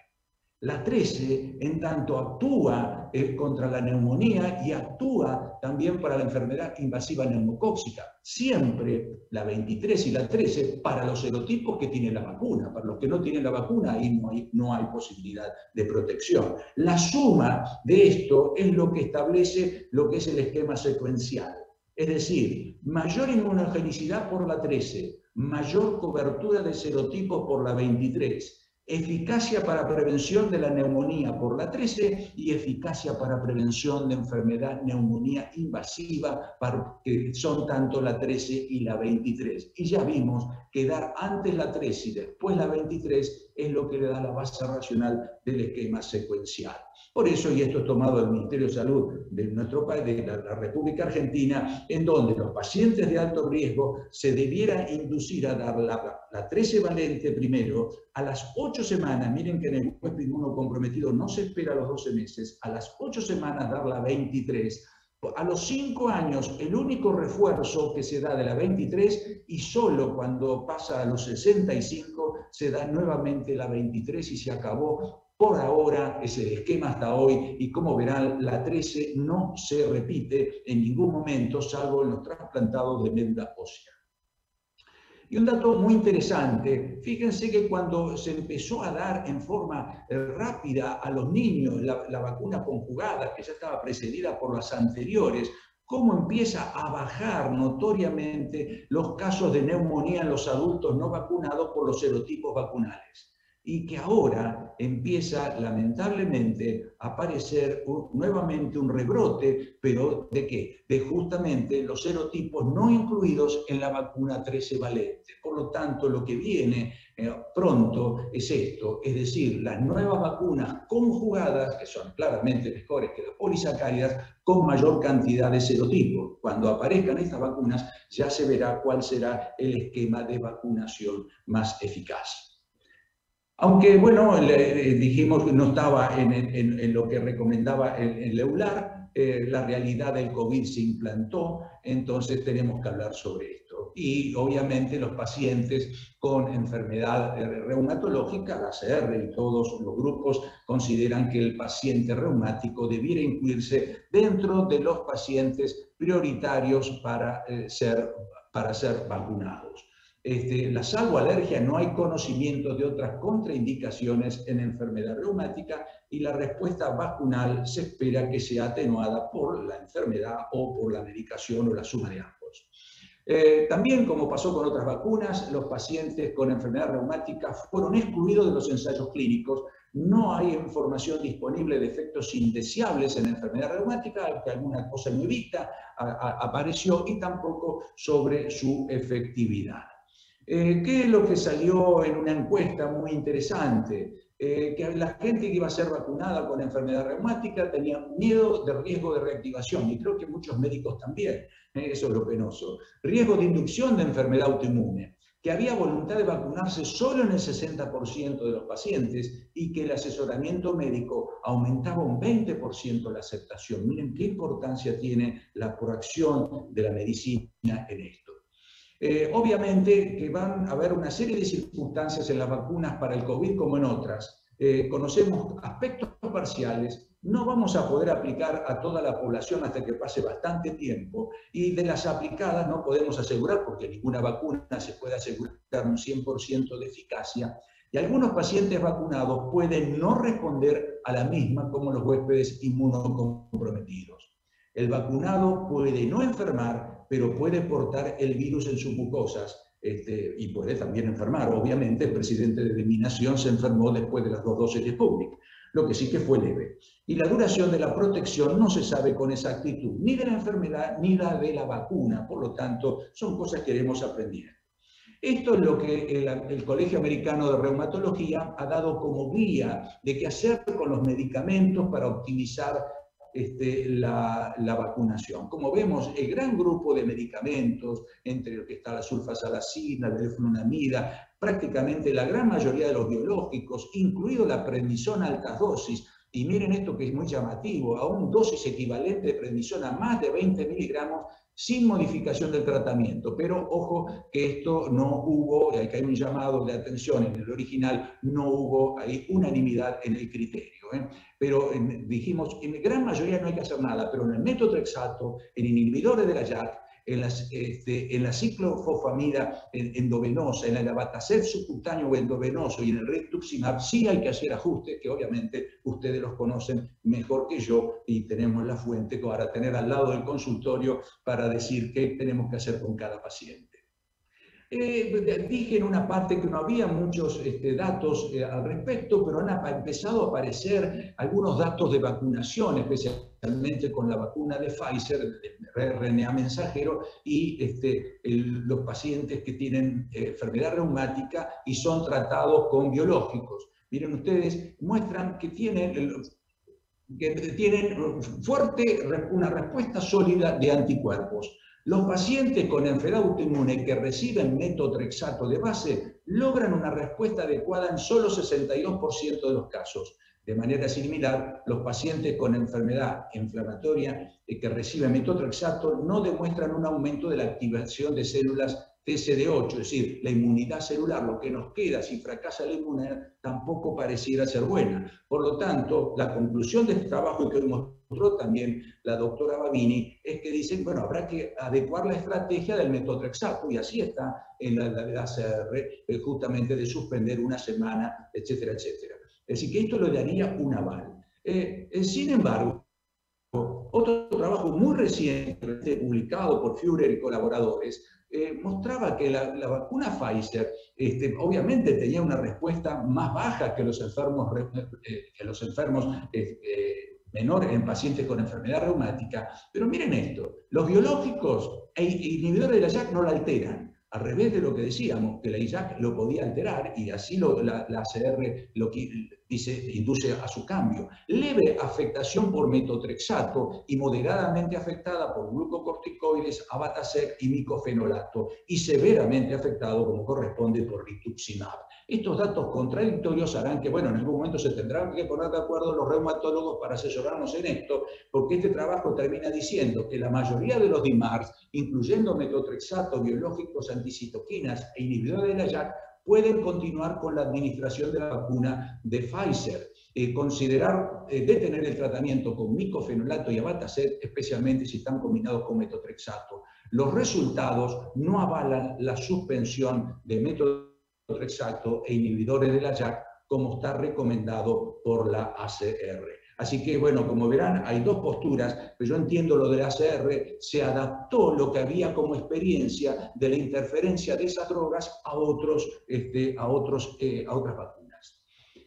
La 13, en tanto, actúa contra la neumonía y actúa también para la enfermedad invasiva neumocócica. Siempre la 23 y la 13 para los serotipos que tiene la vacuna. Para los que no tienen la vacuna, ahí no hay posibilidad de protección. La suma de esto es lo que establece lo que es el esquema secuencial. Es decir, mayor inmunogenicidad por la 13, mayor cobertura de serotipos por la 23, eficacia para prevención de la neumonía por la 13 y eficacia para prevención de enfermedad neumonía invasiva, que son tanto la 13 y la 23. Y ya vimos que dar antes la 13 y después la 23 es lo que le da la base racional del esquema secuencial. Por eso, y esto es tomado del Ministerio de Salud de nuestro país, de la República Argentina, en donde los pacientes de alto riesgo se debiera inducir a dar la 13 valente primero a las 8 semanas. Miren que en el huésped inmunocomprometido no se espera los 12 meses, a las 8 semanas dar la 23. A los 5 años, el único refuerzo que se da de la 23 y solo cuando pasa a los 65 se da nuevamente la 23 y se acabó. Por ahora es el esquema hasta hoy y como verán la 13 no se repite en ningún momento salvo en los trasplantados de médula ósea. Y un dato muy interesante, fíjense que cuando se empezó a dar en forma rápida a los niños la vacuna conjugada, que ya estaba precedida por las anteriores, cómo empieza a bajar notoriamente los casos de neumonía en los adultos no vacunados por los serotipos vacunales. Y que ahora empieza lamentablemente a aparecer nuevamente un rebrote, pero ¿de qué? De justamente los serotipos no incluidos en la vacuna 13 valente. Por lo tanto, lo que viene pronto es esto, es decir, las nuevas vacunas conjugadas, que son claramente mejores que las polisacáridas, con mayor cantidad de serotipos. Cuando aparezcan estas vacunas, ya se verá cuál será el esquema de vacunación más eficaz. Aunque, bueno, dijimos que no estaba en lo que recomendaba el EULAR, la realidad del COVID se implantó, entonces tenemos que hablar sobre esto. Y obviamente los pacientes con enfermedad reumatológica, la ACR y todos los grupos consideran que el paciente reumático debiera incluirse dentro de los pacientes prioritarios para ser vacunados. La salvo alergia, no hay conocimiento de otras contraindicaciones en enfermedad reumática y la respuesta vacunal se espera que sea atenuada por la enfermedad o por la medicación o la suma de ambos. También, como pasó con otras vacunas, los pacientes con enfermedad reumática fueron excluidos de los ensayos clínicos. No hay información disponible de efectos indeseables en la enfermedad reumática, aunque alguna cosa nuevita apareció, y tampoco sobre su efectividad. ¿Qué es lo que salió en una encuesta muy interesante? Que la gente que iba a ser vacunada con enfermedad reumática tenía miedo de riesgo de reactivación, y creo que muchos médicos también, eso es lo penoso. Riesgo de inducción de enfermedad autoinmune, que había voluntad de vacunarse solo en el 60% de los pacientes y que el asesoramiento médico aumentaba un 20% la aceptación. Miren qué importancia tiene la proacción de la medicina en esto. Obviamente que van a haber una serie de circunstancias en las vacunas para el COVID como en otras. Conocemos aspectos parciales, no vamos a poder aplicar a toda la población hasta que pase bastante tiempo, y de las aplicadas no podemos asegurar, porque ninguna vacuna se puede asegurar un 100% de eficacia, y algunos pacientes vacunados pueden no responder a la misma como los huéspedes inmunocomprometidos. El vacunado puede no enfermar, pero puede portar el virus en sus mucosas. Y puede también enfermar. Obviamente, el presidente de mi nación se enfermó después de las 2 dosis de Sputnik, lo que sí que fue leve. Y la duración de la protección no se sabe con exactitud, ni de la enfermedad ni la de la vacuna. Por lo tanto, son cosas que iremos aprendiendo. Esto es lo que el Colegio Americano de Reumatología ha dado como guía de qué hacer con los medicamentos para optimizar la vacunación. Como vemos, el gran grupo de medicamentos, entre los que está la sulfasalazina, la leflunomida, prácticamente la gran mayoría de los biológicos, incluido la prednisona a altas dosis, y miren esto que es muy llamativo, a una dosis equivalente de prednisona más de 20 miligramos, sin modificación del tratamiento. Pero ojo que esto no hubo, y hay un llamado de atención en el original, no hubo ahí unanimidad en el criterio. Pero dijimos, en gran mayoría no hay que hacer nada, pero en el metotrexato, en inhibidores de la JAK, en la ciclofosfamida endovenosa, en el abatacept subcutáneo o endovenoso y en el rituximab, sí hay que hacer ajustes que obviamente ustedes los conocen mejor que yo y tenemos la fuente para tener al lado del consultorio para decir qué tenemos que hacer con cada paciente. Dije en una parte que no había muchos datos al respecto, pero han empezado a aparecer algunos datos de vacunación, especialmente con la vacuna de Pfizer, de RNA mensajero, y los pacientes que tienen enfermedad reumática y son tratados con biológicos. Miren ustedes, muestran que tienen una respuesta sólida de anticuerpos. Los pacientes con enfermedad autoinmune que reciben metotrexato de base logran una respuesta adecuada en solo 62% de los casos. De manera similar, los pacientes con enfermedad inflamatoria que reciben metotrexato no demuestran un aumento de la activación de células TCD8, es decir, la inmunidad celular, lo que nos queda si fracasa la inmunidad, tampoco pareciera ser buena. Por lo tanto, la conclusión de este trabajo que hoy mostró también la doctora Babini es que dicen, bueno, habrá que adecuar la estrategia del metotrexato, y así está en la ACR, justamente de suspender una semana, etcétera, etcétera. Es decir, que esto le daría un aval. Sin embargo, otro trabajo muy reciente, publicado por Führer y colaboradores, mostraba que la vacuna Pfizer obviamente tenía una respuesta más baja que los enfermos menores en pacientes con enfermedad reumática. Pero miren esto, los biológicos e inhibidores de la JAK no la alteran. Al revés de lo que decíamos, que la JAK lo podía alterar y así la ACR lo induce a su cambio. Leve afectación por metotrexato y moderadamente afectada por glucocorticoides, abatacept y micofenolato, y severamente afectado, como corresponde, por rituximab. Estos datos contradictorios harán que, bueno, en algún momento se tendrán que poner de acuerdo los reumatólogos para asesorarnos en esto, porque este trabajo termina diciendo que la mayoría de los DIMARS, incluyendo metotrexato, biológicos, anticitoquinas e inhibidores de la JAK, pueden continuar con la administración de la vacuna de Pfizer. Considerar detener el tratamiento con micofenolato y abatacept, especialmente si están combinados con metotrexato. Los resultados no avalan la suspensión de metotrexato e inhibidores de la JAK como está recomendado por la ACR. Así que, bueno, como verán, hay dos posturas, pero yo entiendo lo de la ACR, se adaptó lo que había como experiencia de la interferencia de esas drogas a otras vacunas.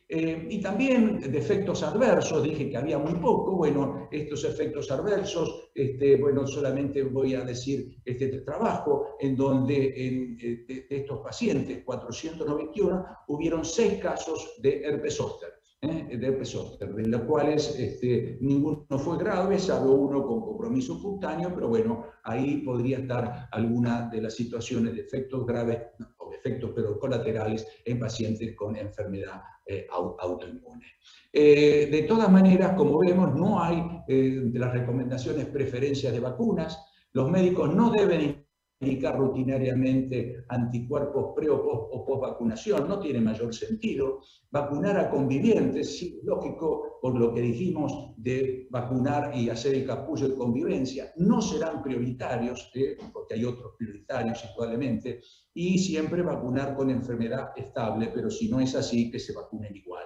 Y también de efectos adversos, dije que había muy poco. Bueno, estos efectos adversos, bueno, solamente voy a decir este trabajo en donde de estos pacientes, 491, hubieron 6 casos de herpes zóster. De los cuales ninguno fue grave, salvo uno con compromiso cutáneo, pero bueno, ahí podría estar alguna de las situaciones de efectos graves o efectos pero colaterales en pacientes con enfermedad autoinmune. De todas maneras, como vemos, no hay de las recomendaciones preferencias de vacunas. Los médicos no deben indicar rutinariamente anticuerpos pre o post vacunación, no tiene mayor sentido. Vacunar a convivientes, sí, lógico, por lo que dijimos de vacunar y hacer el capullo de convivencia, no serán prioritarios, porque hay otros prioritarios indudablemente, y siempre vacunar con enfermedad estable, pero si no es así, que se vacunen igual.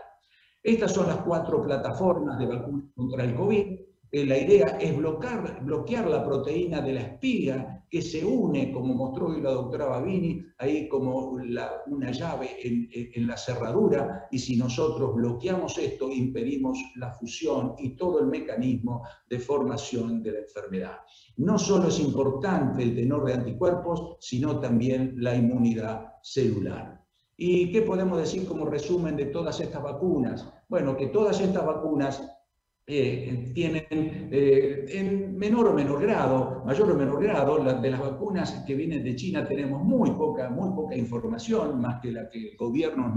Estas son las 4 plataformas de vacuna contra el COVID. La idea es bloquear la proteína de la espiga que se une, como mostró hoy la doctora Babini, ahí como una llave en la cerradura, y si nosotros bloqueamos esto, impedimos la fusión y todo el mecanismo de formación de la enfermedad. No solo es importante el tenor de anticuerpos, sino también la inmunidad celular. ¿Y qué podemos decir como resumen de todas estas vacunas? Bueno, que todas estas vacunas tienen en menor o menor grado, mayor o menor grado, de las vacunas que vienen de China tenemos muy poca información, más que la que el gobierno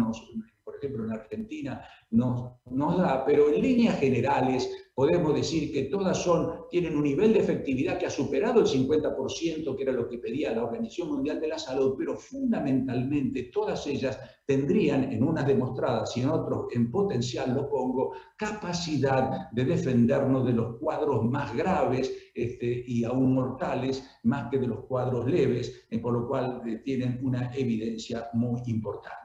por ejemplo en Argentina, nos da, pero en líneas generales podemos decir que todas tienen un nivel de efectividad que ha superado el 50%, que era lo que pedía la Organización Mundial de la Salud, pero fundamentalmente todas ellas tendrían, en unas demostradas y en otros en potencial, lo pongo, capacidad de defendernos de los cuadros más graves y aún mortales, más que de los cuadros leves, por lo cual tienen una evidencia muy importante.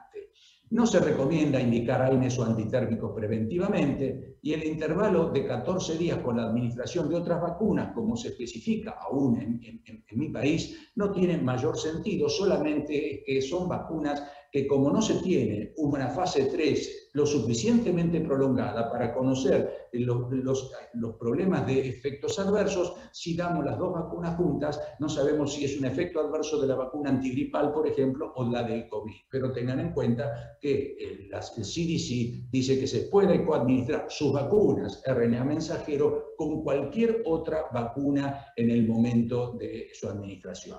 No se recomienda indicar AINES o antitérmicos preventivamente, y el intervalo de 14 días con la administración de otras vacunas, como se especifica aún en mi país, no tiene mayor sentido, solamente que son vacunas que, como no se tiene una fase 3 lo suficientemente prolongada para conocer los problemas de efectos adversos, si damos las dos vacunas juntas, no sabemos si es un efecto adverso de la vacuna antigripal, por ejemplo, o la del COVID. Pero tengan en cuenta que el CDC dice que se puede coadministrar sus vacunas RNA mensajero con cualquier otra vacuna en el momento de su administración.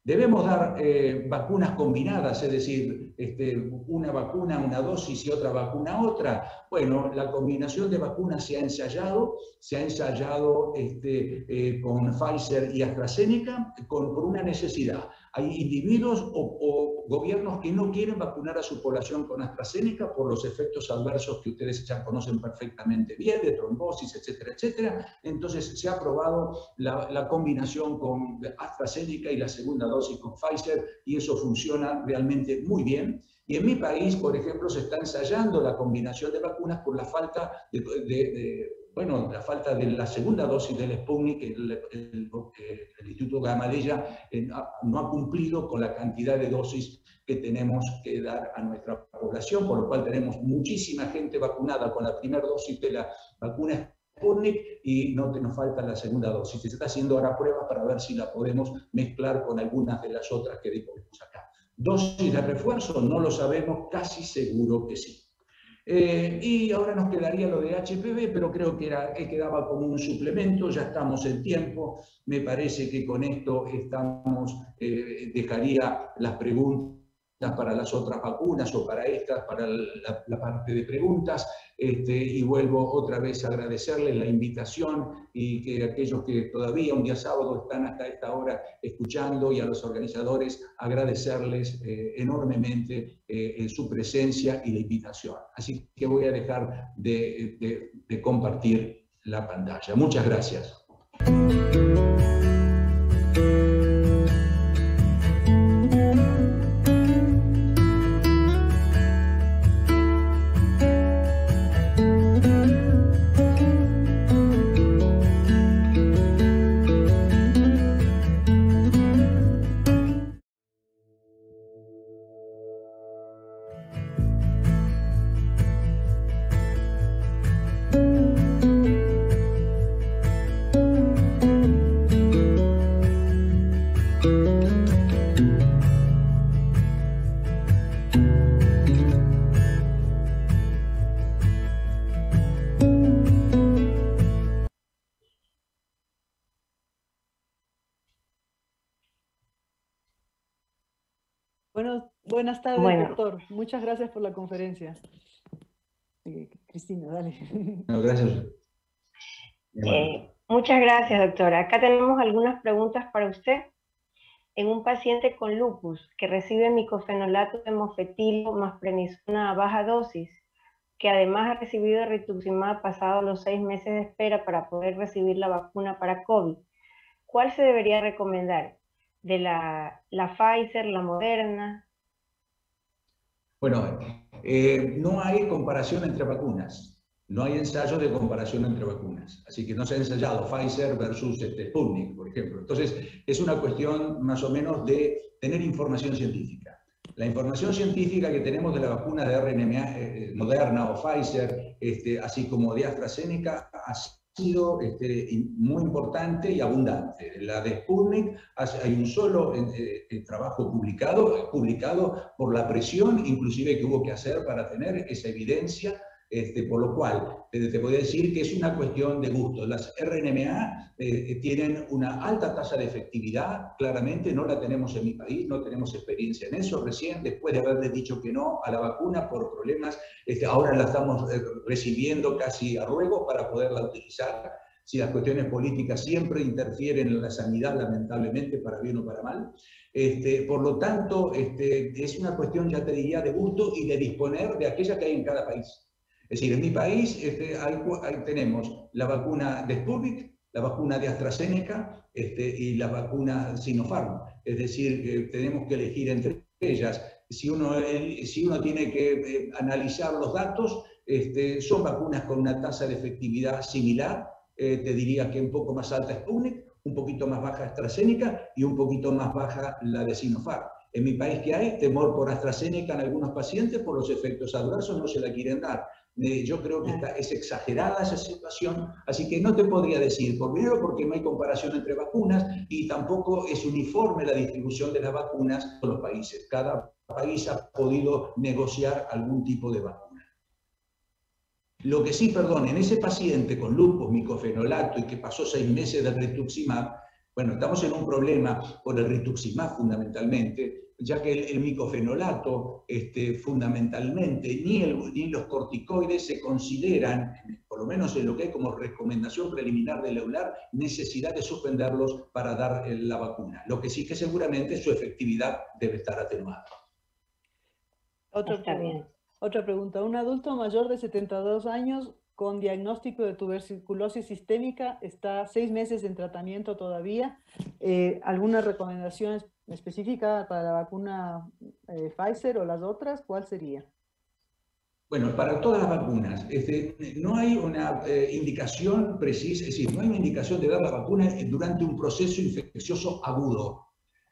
Debemos dar vacunas combinadas, es decir, una vacuna, una dosis y otra vacuna, otra. Bueno, la combinación de vacunas se ha ensayado con Pfizer y AstraZeneca por una necesidad. Hay individuos o gobiernos que no quieren vacunar a su población con AstraZeneca por los efectos adversos que ustedes ya conocen perfectamente bien, de trombosis, etcétera, etcétera. Entonces se ha aprobado la combinación con AstraZeneca y la segunda dosis con Pfizer, y eso funciona realmente muy bien. Y en mi país, por ejemplo, se está ensayando la combinación de vacunas por la falta la falta de la segunda dosis del Sputnik. El Instituto Gamaleya no ha cumplido con la cantidad de dosis que tenemos que dar a nuestra población, por lo cual tenemos muchísima gente vacunada con la primera dosis de la vacuna Sputnik y nos falta la segunda dosis. Se está haciendo ahora pruebas para ver si la podemos mezclar con algunas de las otras que disponemos acá. ¿Dosis de refuerzo? No lo sabemos, casi seguro que sí. Y ahora nos quedaría lo de HPV, pero creo que quedaba como un suplemento, ya estamos en tiempo. Me parece que con esto dejaría las preguntas para las otras vacunas o para estas, para la parte de preguntas, y vuelvo otra vez a agradecerles la invitación y que aquellos que todavía un día sábado están hasta esta hora escuchando, y a los organizadores agradecerles enormemente su presencia y la invitación. Así que voy a dejar de compartir la pantalla. Muchas gracias. Buenas tardes, Bueno, doctor. Muchas gracias por la conferencia. Cristina, dale. No, gracias. Muchas gracias, doctora. Acá tenemos algunas preguntas para usted. En un paciente con lupus que recibe micofenolato de mofetilo más prednisona a baja dosis, que además ha recibido rituximab pasado los 6 meses de espera para poder recibir la vacuna para COVID, ¿cuál se debería recomendar? ¿De la Pfizer, la Moderna? Bueno, no hay comparación entre vacunas. No hay ensayos de comparación entre vacunas, así que no se ha ensayado Pfizer versus Sputnik, por ejemplo. Entonces, es una cuestión más o menos de tener información científica. La información científica que tenemos de la vacuna de RNA Moderna o Pfizer, así como de AstraZeneca, ha sido muy importante y abundante. La de Sputnik, hay un solo trabajo publicado por la presión, inclusive que hubo que hacer para tener esa evidencia. Por lo cual, te podría decir que es una cuestión de gusto. Las RNMA tienen una alta tasa de efectividad, claramente no la tenemos en mi país, no tenemos experiencia en eso. Recién, después de haberle dicho que no a la vacuna por problemas, ahora la estamos recibiendo casi a ruego para poderla utilizar. Si las cuestiones políticas siempre interfieren en la sanidad, lamentablemente, para bien o para mal. Por lo tanto, es una cuestión, ya te diría, de gusto y de disponer de aquella que hay en cada país. Es decir, en mi país ahí tenemos la vacuna de Sputnik, la vacuna de AstraZeneca y la vacuna Sinopharm. Es decir, que tenemos que elegir entre ellas. Si uno tiene que analizar los datos, son vacunas con una tasa de efectividad similar. Te diría que un poco más alta Sputnik, un poquito más baja AstraZeneca y un poquito más baja la de Sinopharm. En mi país, ¿qué hay? Temor por AstraZeneca en algunos pacientes por los efectos adversos, no se la quieren dar. Yo creo que es exagerada esa situación, así que no te podría decir, primero porque no hay comparación entre vacunas y tampoco es uniforme la distribución de las vacunas en los países. Cada país ha podido negociar algún tipo de vacuna. Lo que sí, perdón, en ese paciente con lupus, micofenolato y que pasó 6 meses del rituximab, bueno, estamos en un problema por el rituximab fundamentalmente, ya que el micofenolato fundamentalmente ni los corticoides se consideran, por lo menos en lo que hay como recomendación preliminar del EULAR, necesidad de suspenderlos para dar la vacuna. Lo que sí que seguramente su efectividad debe estar atenuada. Otra pregunta. Un adulto mayor de 72 años con diagnóstico de tuberculosis sistémica está 6 meses en tratamiento todavía. ¿Alguna recomendación específica para la vacuna Pfizer o las otras? ¿Cuál sería? Bueno, para todas las vacunas, no hay una indicación precisa, es decir, no hay una indicación de dar la vacuna durante un proceso infeccioso agudo.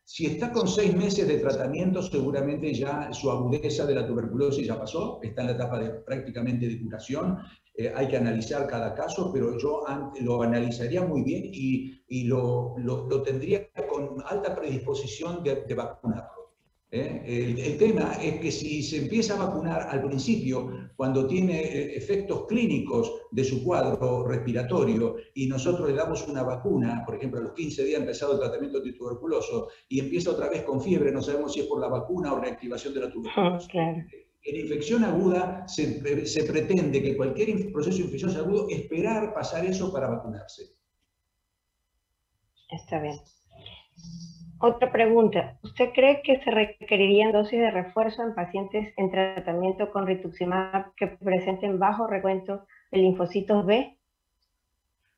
Si está con 6 meses de tratamiento, seguramente ya su agudeza de la tuberculosis ya pasó, está en la etapa prácticamente de curación. Hay que analizar cada caso, pero yo lo analizaría muy bien y lo tendría con alta predisposición de vacunarlo. El tema es que si se empieza a vacunar al principio, cuando tiene efectos clínicos de su cuadro respiratorio y nosotros le damos una vacuna, por ejemplo, a los 15 días ha empezado el tratamiento antuberculoso y empieza otra vez con fiebre, no sabemos si es por la vacuna o reactivación de la tuberculosis. Claro. En infección aguda se pretende que cualquier proceso infeccioso agudo esperar pasar eso para vacunarse. Está bien. Otra pregunta. ¿Usted cree que se requerirían dosis de refuerzo en pacientes en tratamiento con rituximab que presenten bajo recuento de linfocitos B?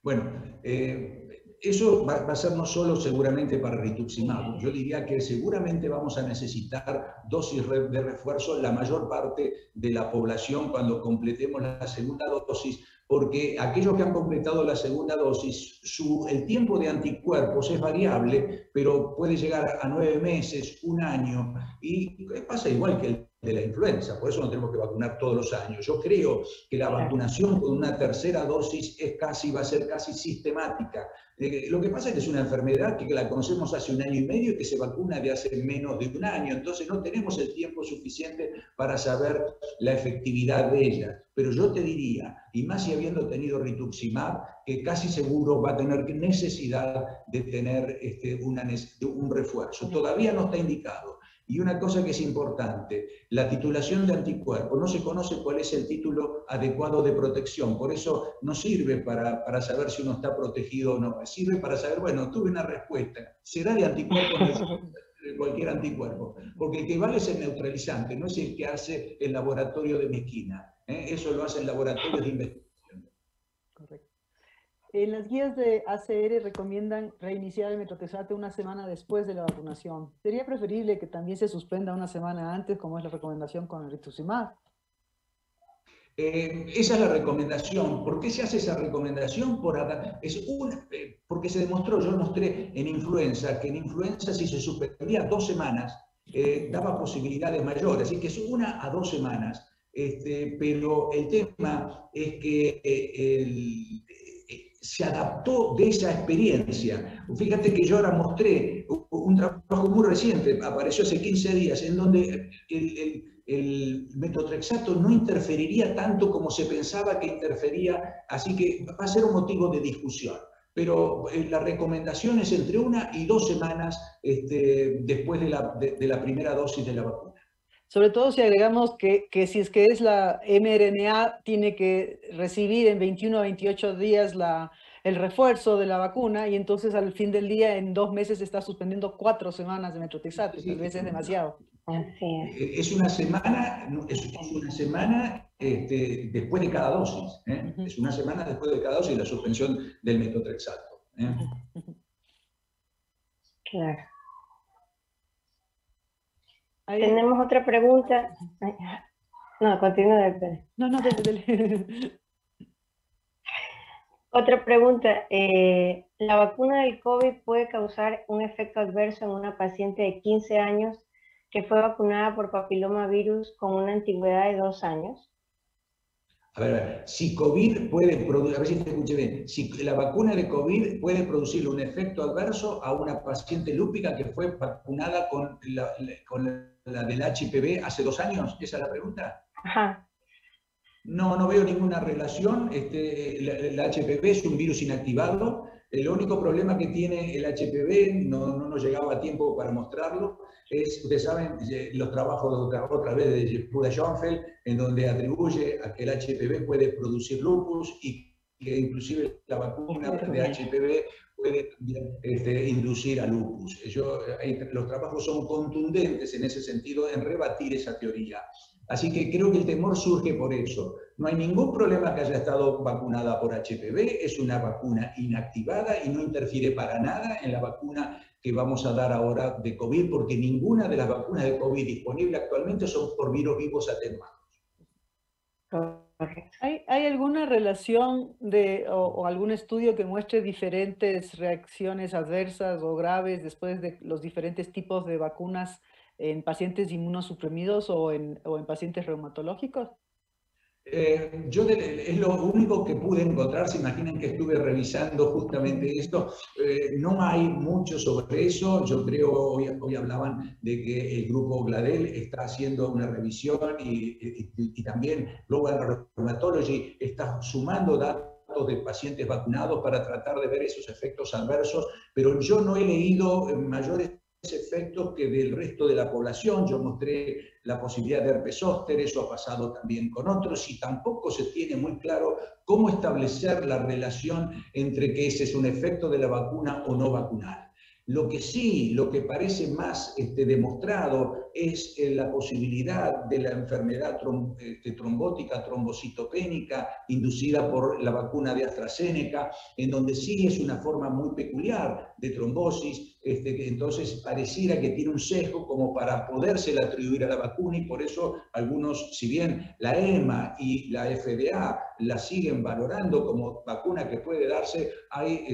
Bueno, eso va a ser no solo seguramente para rituximab. Yo diría que seguramente vamos a necesitar dosis de refuerzo la mayor parte de la población cuando completemos la segunda dosis, porque aquellos que han completado la segunda dosis, el tiempo de anticuerpos es variable, pero puede llegar a 9 meses, 1 año, y pasa igual que el de la influenza, por eso no tenemos que vacunar todos los años. Yo creo que la vacunación con una tercera dosis va a ser casi sistemática. Lo que pasa es que es una enfermedad que la conocemos hace 1 año y medio y que se vacuna de hace menos de 1 año, entonces no tenemos el tiempo suficiente para saber la efectividad de ella. Pero yo te diría, y más si habiendo tenido rituximab, que casi seguro va a tener necesidad de tener un refuerzo. Todavía no está indicado. Y una cosa que es importante, la titulación de anticuerpos, no se conoce cuál es el título adecuado de protección, por eso no sirve para saber si uno está protegido o no, sirve para saber, bueno, tuve una respuesta, será de anticuerpo, cualquier anticuerpo, porque el que vale es el neutralizante, no es el que hace el laboratorio de mi esquina, eso lo hacen laboratorios de investigación. Correcto. En las guías de ACR recomiendan reiniciar el metotrexato 1 semana después de la vacunación. ¿Sería preferible que también se suspenda 1 semana antes, como es la recomendación con el rituximab? Esa es la recomendación. ¿Por qué se hace esa recomendación? Porque se demostró, yo mostré en influenza, que en influenza si se suspendía 2 semanas, daba posibilidades mayores, así que es 1 a 2 semanas. Pero el tema es que se adaptó de esa experiencia. Fíjate que yo ahora mostré un trabajo muy reciente, apareció hace 15 días, en donde el metotrexato no interferiría tanto como se pensaba que interfería, así que va a ser un motivo de discusión. Pero la recomendación es entre 1 y 2 semanas después de la primera dosis de la vacuna. Sobre todo si agregamos que si es que es la mRNA, tiene que recibir en 21 a 28 días el refuerzo de la vacuna, y entonces al fin del día, en 2 meses, está suspendiendo 4 semanas de metotrexato. Sí, Tal vez es demasiado. Así es. Es una semana, después de cada dosis. Es 1 semana después de cada dosis la suspensión del metotrexato. Claro. Tenemos otra pregunta. No, continúa, doctora. No, dele. Otra pregunta. ¿La vacuna del COVID puede causar un efecto adverso en una paciente de 15 años que fue vacunada por papilomavirus con una antigüedad de 2 años? A ver, si COVID puede producir, a ver si te escuché bien, si la vacuna de COVID puede producir un efecto adverso a una paciente lúpica que fue vacunada con la del HPV hace 2 años, ¿esa es la pregunta? Ajá. No veo ninguna relación. El HPV es un virus inactivado. El único problema que tiene el HPV, no nos llegaba a tiempo para mostrarlo, es, ustedes saben, los trabajos otra vez de Yehuda Schoenfeld, en donde atribuye a que el HPV puede producir lupus y que inclusive la vacuna de HPV puede inducir a lupus. Los trabajos son contundentes en ese sentido, en rebatir esa teoría. Así que creo que el temor surge por eso. No hay ningún problema que haya estado vacunada por HPV, es una vacuna inactivada y no interfiere para nada en la vacuna que vamos a dar ahora de COVID, porque ninguna de las vacunas de COVID disponibles actualmente son por virus vivos atenuados. ¿Hay alguna relación o algún estudio que muestre diferentes reacciones adversas o graves después de los diferentes tipos de vacunas en pacientes inmunosuprimidos o en pacientes reumatológicos? Es lo único que pude encontrar. Se imaginan que estuve revisando justamente esto. No hay mucho sobre eso. Yo creo, hoy hablaban de que el grupo GLADEL está haciendo una revisión y también Global Rheumatology está sumando datos de pacientes vacunados para tratar de ver esos efectos adversos, pero yo no he leído mayores efectos que del resto de la población. Yo mostré la posibilidad de herpes zóster, eso ha pasado también con otros, y tampoco se tiene muy claro cómo establecer la relación entre que ese es un efecto de la vacuna o no vacunal. Lo que parece más demostrado es la posibilidad de la enfermedad trombótica, trombocitopénica, inducida por la vacuna de AstraZeneca, en donde sí es una forma muy peculiar de trombosis, entonces pareciera que tiene un sesgo como para podérsela atribuir a la vacuna, y por eso algunos, si bien la EMA y la FDA la siguen valorando como vacuna que puede darse, hay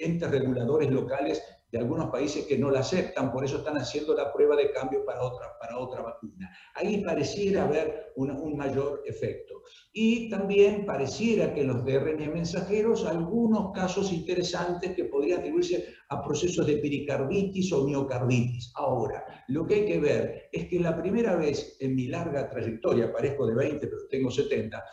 entes reguladores locales de algunos países que no la aceptan, por eso están haciendo la prueba de cambio para otra vacuna. Ahí pareciera haber un mayor efecto. Y también pareciera que en los de RNA mensajeros, algunos casos interesantes que podrían atribuirse a procesos de pericarditis o miocarditis. Ahora, lo que hay que ver es que la primera vez en mi larga trayectoria, parezco de 20, pero tengo 70,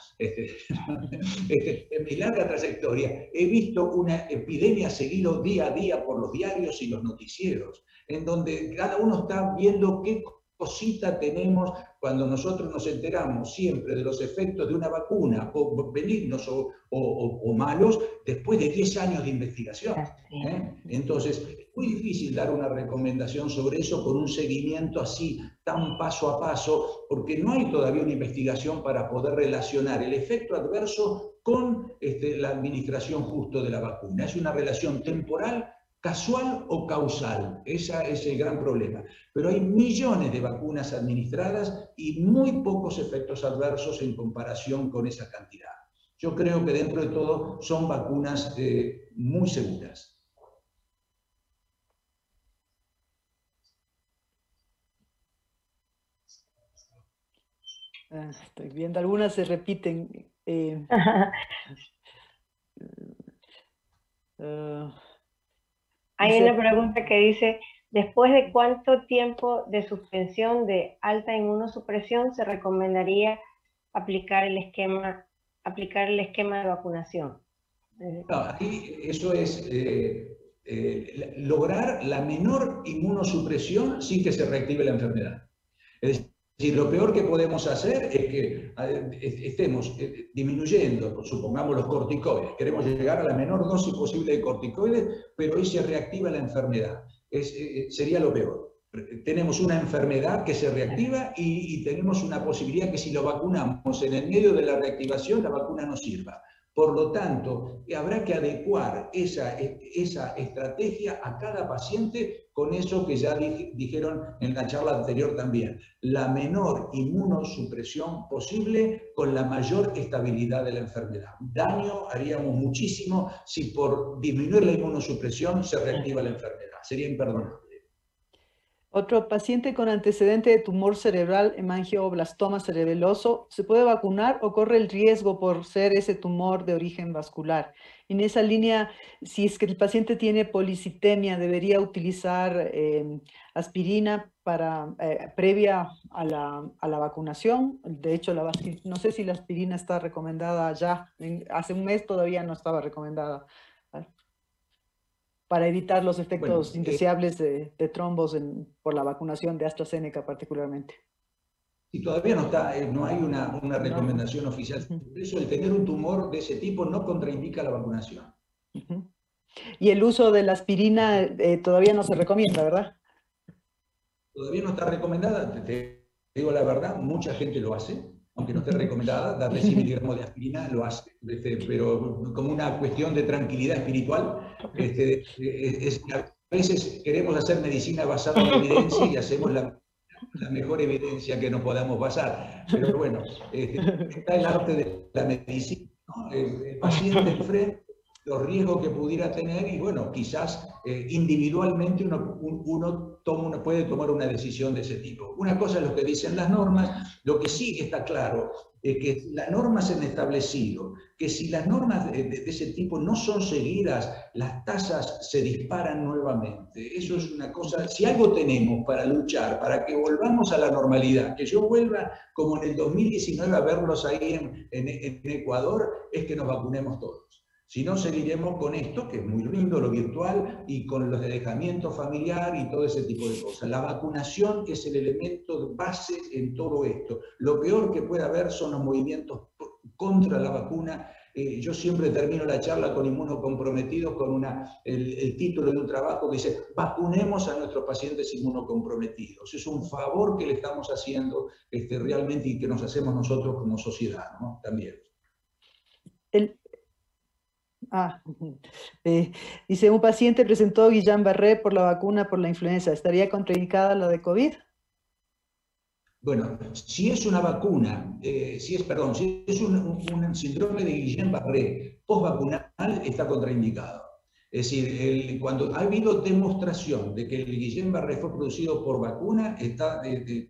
en mi larga trayectoria he visto una epidemia seguido día a día por los diarios y los noticieros, en donde cada uno está viendo qué cosita tenemos cuando nosotros nos enteramos siempre de los efectos de una vacuna, o benignos o malos, después de 10 años de investigación. Entonces, es muy difícil dar una recomendación sobre eso con un seguimiento así, tan paso a paso, porque no hay todavía una investigación para poder relacionar el efecto adverso con la administración justo de la vacuna. Es una relación temporal ¿Casual o causal? Ese es el gran problema. Pero hay millones de vacunas administradas y muy pocos efectos adversos en comparación con esa cantidad. Yo creo que dentro de todo son vacunas muy seguras. Estoy viendo, algunas se repiten. Hay una pregunta que dice, ¿después de cuánto tiempo de suspensión de alta inmunosupresión se recomendaría aplicar el esquema de vacunación? No, aquí eso es lograr la menor inmunosupresión sin que se reactive la enfermedad. Es decir, lo peor que podemos hacer es que estemos disminuyendo, supongamos, los corticoides. Queremos llegar a la menor dosis posible de corticoides, pero hoy se reactiva la enfermedad. Sería lo peor. Tenemos una enfermedad que se reactiva y tenemos una posibilidad que si lo vacunamos en el medio de la reactivación, la vacuna no sirva. Por lo tanto, habrá que adecuar esa estrategia a cada paciente con eso que ya dijeron en la charla anterior también. La menor inmunosupresión posible con la mayor estabilidad de la enfermedad. Daño haríamos muchísimo si por disminuir la inmunosupresión se reactiva la enfermedad. Sería imperdonable. Otro paciente con antecedente de tumor cerebral, hemangioblastoma cerebeloso, ¿se puede vacunar o corre el riesgo por ser ese tumor de origen vascular? En esa línea, si es que el paciente tiene policitemia, ¿debería utilizar aspirina previa a la vacunación? De hecho, no sé si la aspirina está recomendada ya. Hace un mes todavía no estaba recomendada, para evitar los efectos indeseables de trombos por la vacunación de AstraZeneca particularmente. Y todavía no hay una recomendación oficial. Por eso el tener un tumor de ese tipo no contraindica la vacunación. Y el uso de la aspirina todavía no se recomienda, ¿verdad? Todavía no está recomendada, te digo la verdad, mucha gente lo hace. Aunque no esté recomendada, darle 100 miligramos de aspirina lo hace, pero como una cuestión de tranquilidad espiritual, a veces queremos hacer medicina basada en evidencia y hacemos la mejor evidencia que nos podamos basar. Pero bueno, está el arte de la medicina, ¿no? El paciente enfrente, los riesgos que pudiera tener y bueno, quizás individualmente uno puede tomar una decisión de ese tipo. Una cosa es lo que dicen las normas, lo que sí está claro es que las normas se han establecido, que si las normas de ese tipo no son seguidas, las tasas se disparan nuevamente. Eso es una cosa, si algo tenemos para luchar, para que volvamos a la normalidad, que yo vuelva como en el 2019 a verlos ahí en Ecuador, es que nos vacunemos todos. Si no, seguiremos con esto, que es muy lindo, lo virtual, y con los de alejamiento familiar y todo ese tipo de cosas. La vacunación es el elemento base en todo esto. Lo peor que puede haber son los movimientos contra la vacuna. Yo siempre termino la charla con inmunocomprometidos con el título de un trabajo que dice vacunemos a nuestros pacientes inmunocomprometidos. Es un favor que le estamos haciendo realmente y que nos hacemos nosotros como sociedad, ¿no? También. Dice, un paciente presentó Guillain-Barré por la vacuna por la influenza. ¿Estaría contraindicada la de COVID? Bueno, si es una vacuna, si es un síndrome de Guillain-Barré post-vacunal, está contraindicado. Es decir, cuando ha habido demostración de que el Guillain-Barré fue producido por vacuna,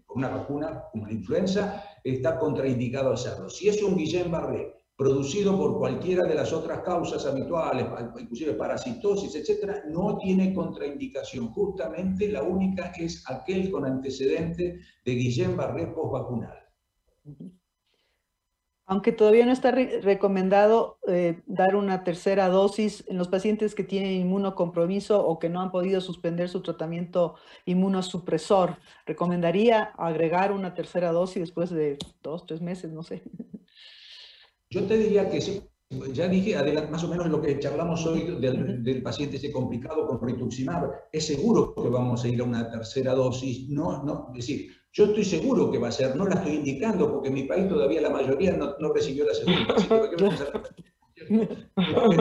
por una vacuna como la influenza, está contraindicado hacerlo. Si es un Guillain-Barré producido por cualquiera de las otras causas habituales, inclusive parasitosis, etcétera, no tiene contraindicación. Justamente la única es aquel con antecedente de Guillain-Barré postvacunal. Aunque todavía no está recomendado dar una tercera dosis en los pacientes que tienen inmunocompromiso o que no han podido suspender su tratamiento inmunosupresor, ¿recomendaría agregar una tercera dosis después de 2, 3 meses? No sé. Yo te diría que sí, ya dije más o menos lo que charlamos hoy del paciente ese complicado con rituximab. Es seguro que vamos a ir a una tercera dosis. Es decir, yo estoy seguro que va a ser, no la estoy indicando porque en mi país todavía la mayoría no recibió la segunda. Así que es muy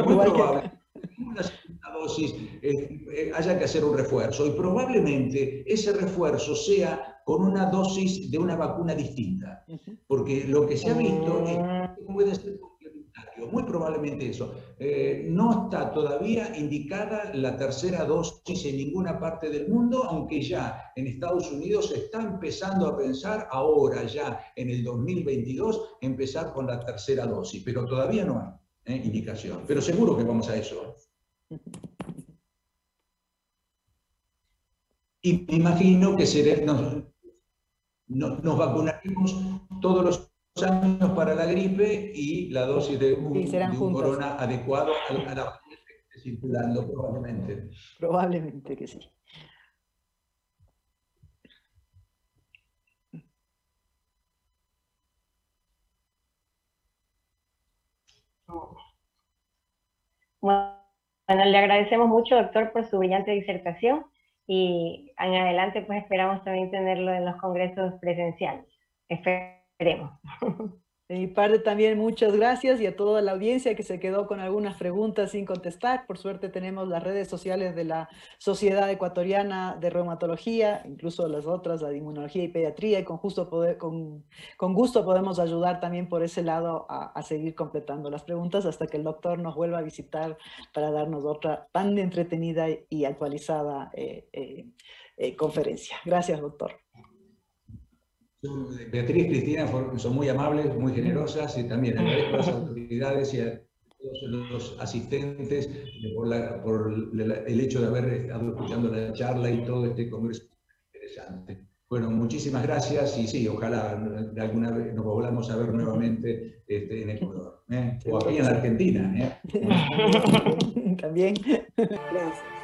probable. Una segunda dosis, haya que hacer un refuerzo. Y probablemente ese refuerzo sea con una dosis de una vacuna distinta. Porque lo que se ha visto es que puede ser complementario, muy probablemente eso. No está todavía indicada la tercera dosis en ninguna parte del mundo, aunque ya en Estados Unidos se está empezando a pensar ahora, ya en el 2022, empezar con la tercera dosis, pero todavía no hay indicación. Pero seguro que vamos a eso. Y me imagino que nos vacunaremos todos los años para la gripe y la dosis de un corona adecuado a la variante que esté circulando, probablemente. Probablemente que sí. Bueno, le agradecemos mucho, doctor, por su brillante disertación y en adelante pues esperamos también tenerlo en los congresos presenciales. Esperemos. De mi parte también muchas gracias y a toda la audiencia que se quedó con algunas preguntas sin contestar. Por suerte tenemos las redes sociales de la Sociedad Ecuatoriana de Reumatología, incluso las otras, la de Inmunología y Pediatría, y con gusto podemos ayudar también por ese lado a seguir completando las preguntas hasta que el doctor nos vuelva a visitar para darnos otra tan entretenida y actualizada conferencia. Gracias, doctor. Beatriz, Cristina, son muy amables, muy generosas, y también agradezco a las autoridades y a todos los asistentes por el hecho de haber estado escuchando la charla y todo este congreso interesante. Bueno, muchísimas gracias y sí, ojalá alguna vez nos volvamos a ver nuevamente en Ecuador, o aquí en la Argentina. También. Gracias.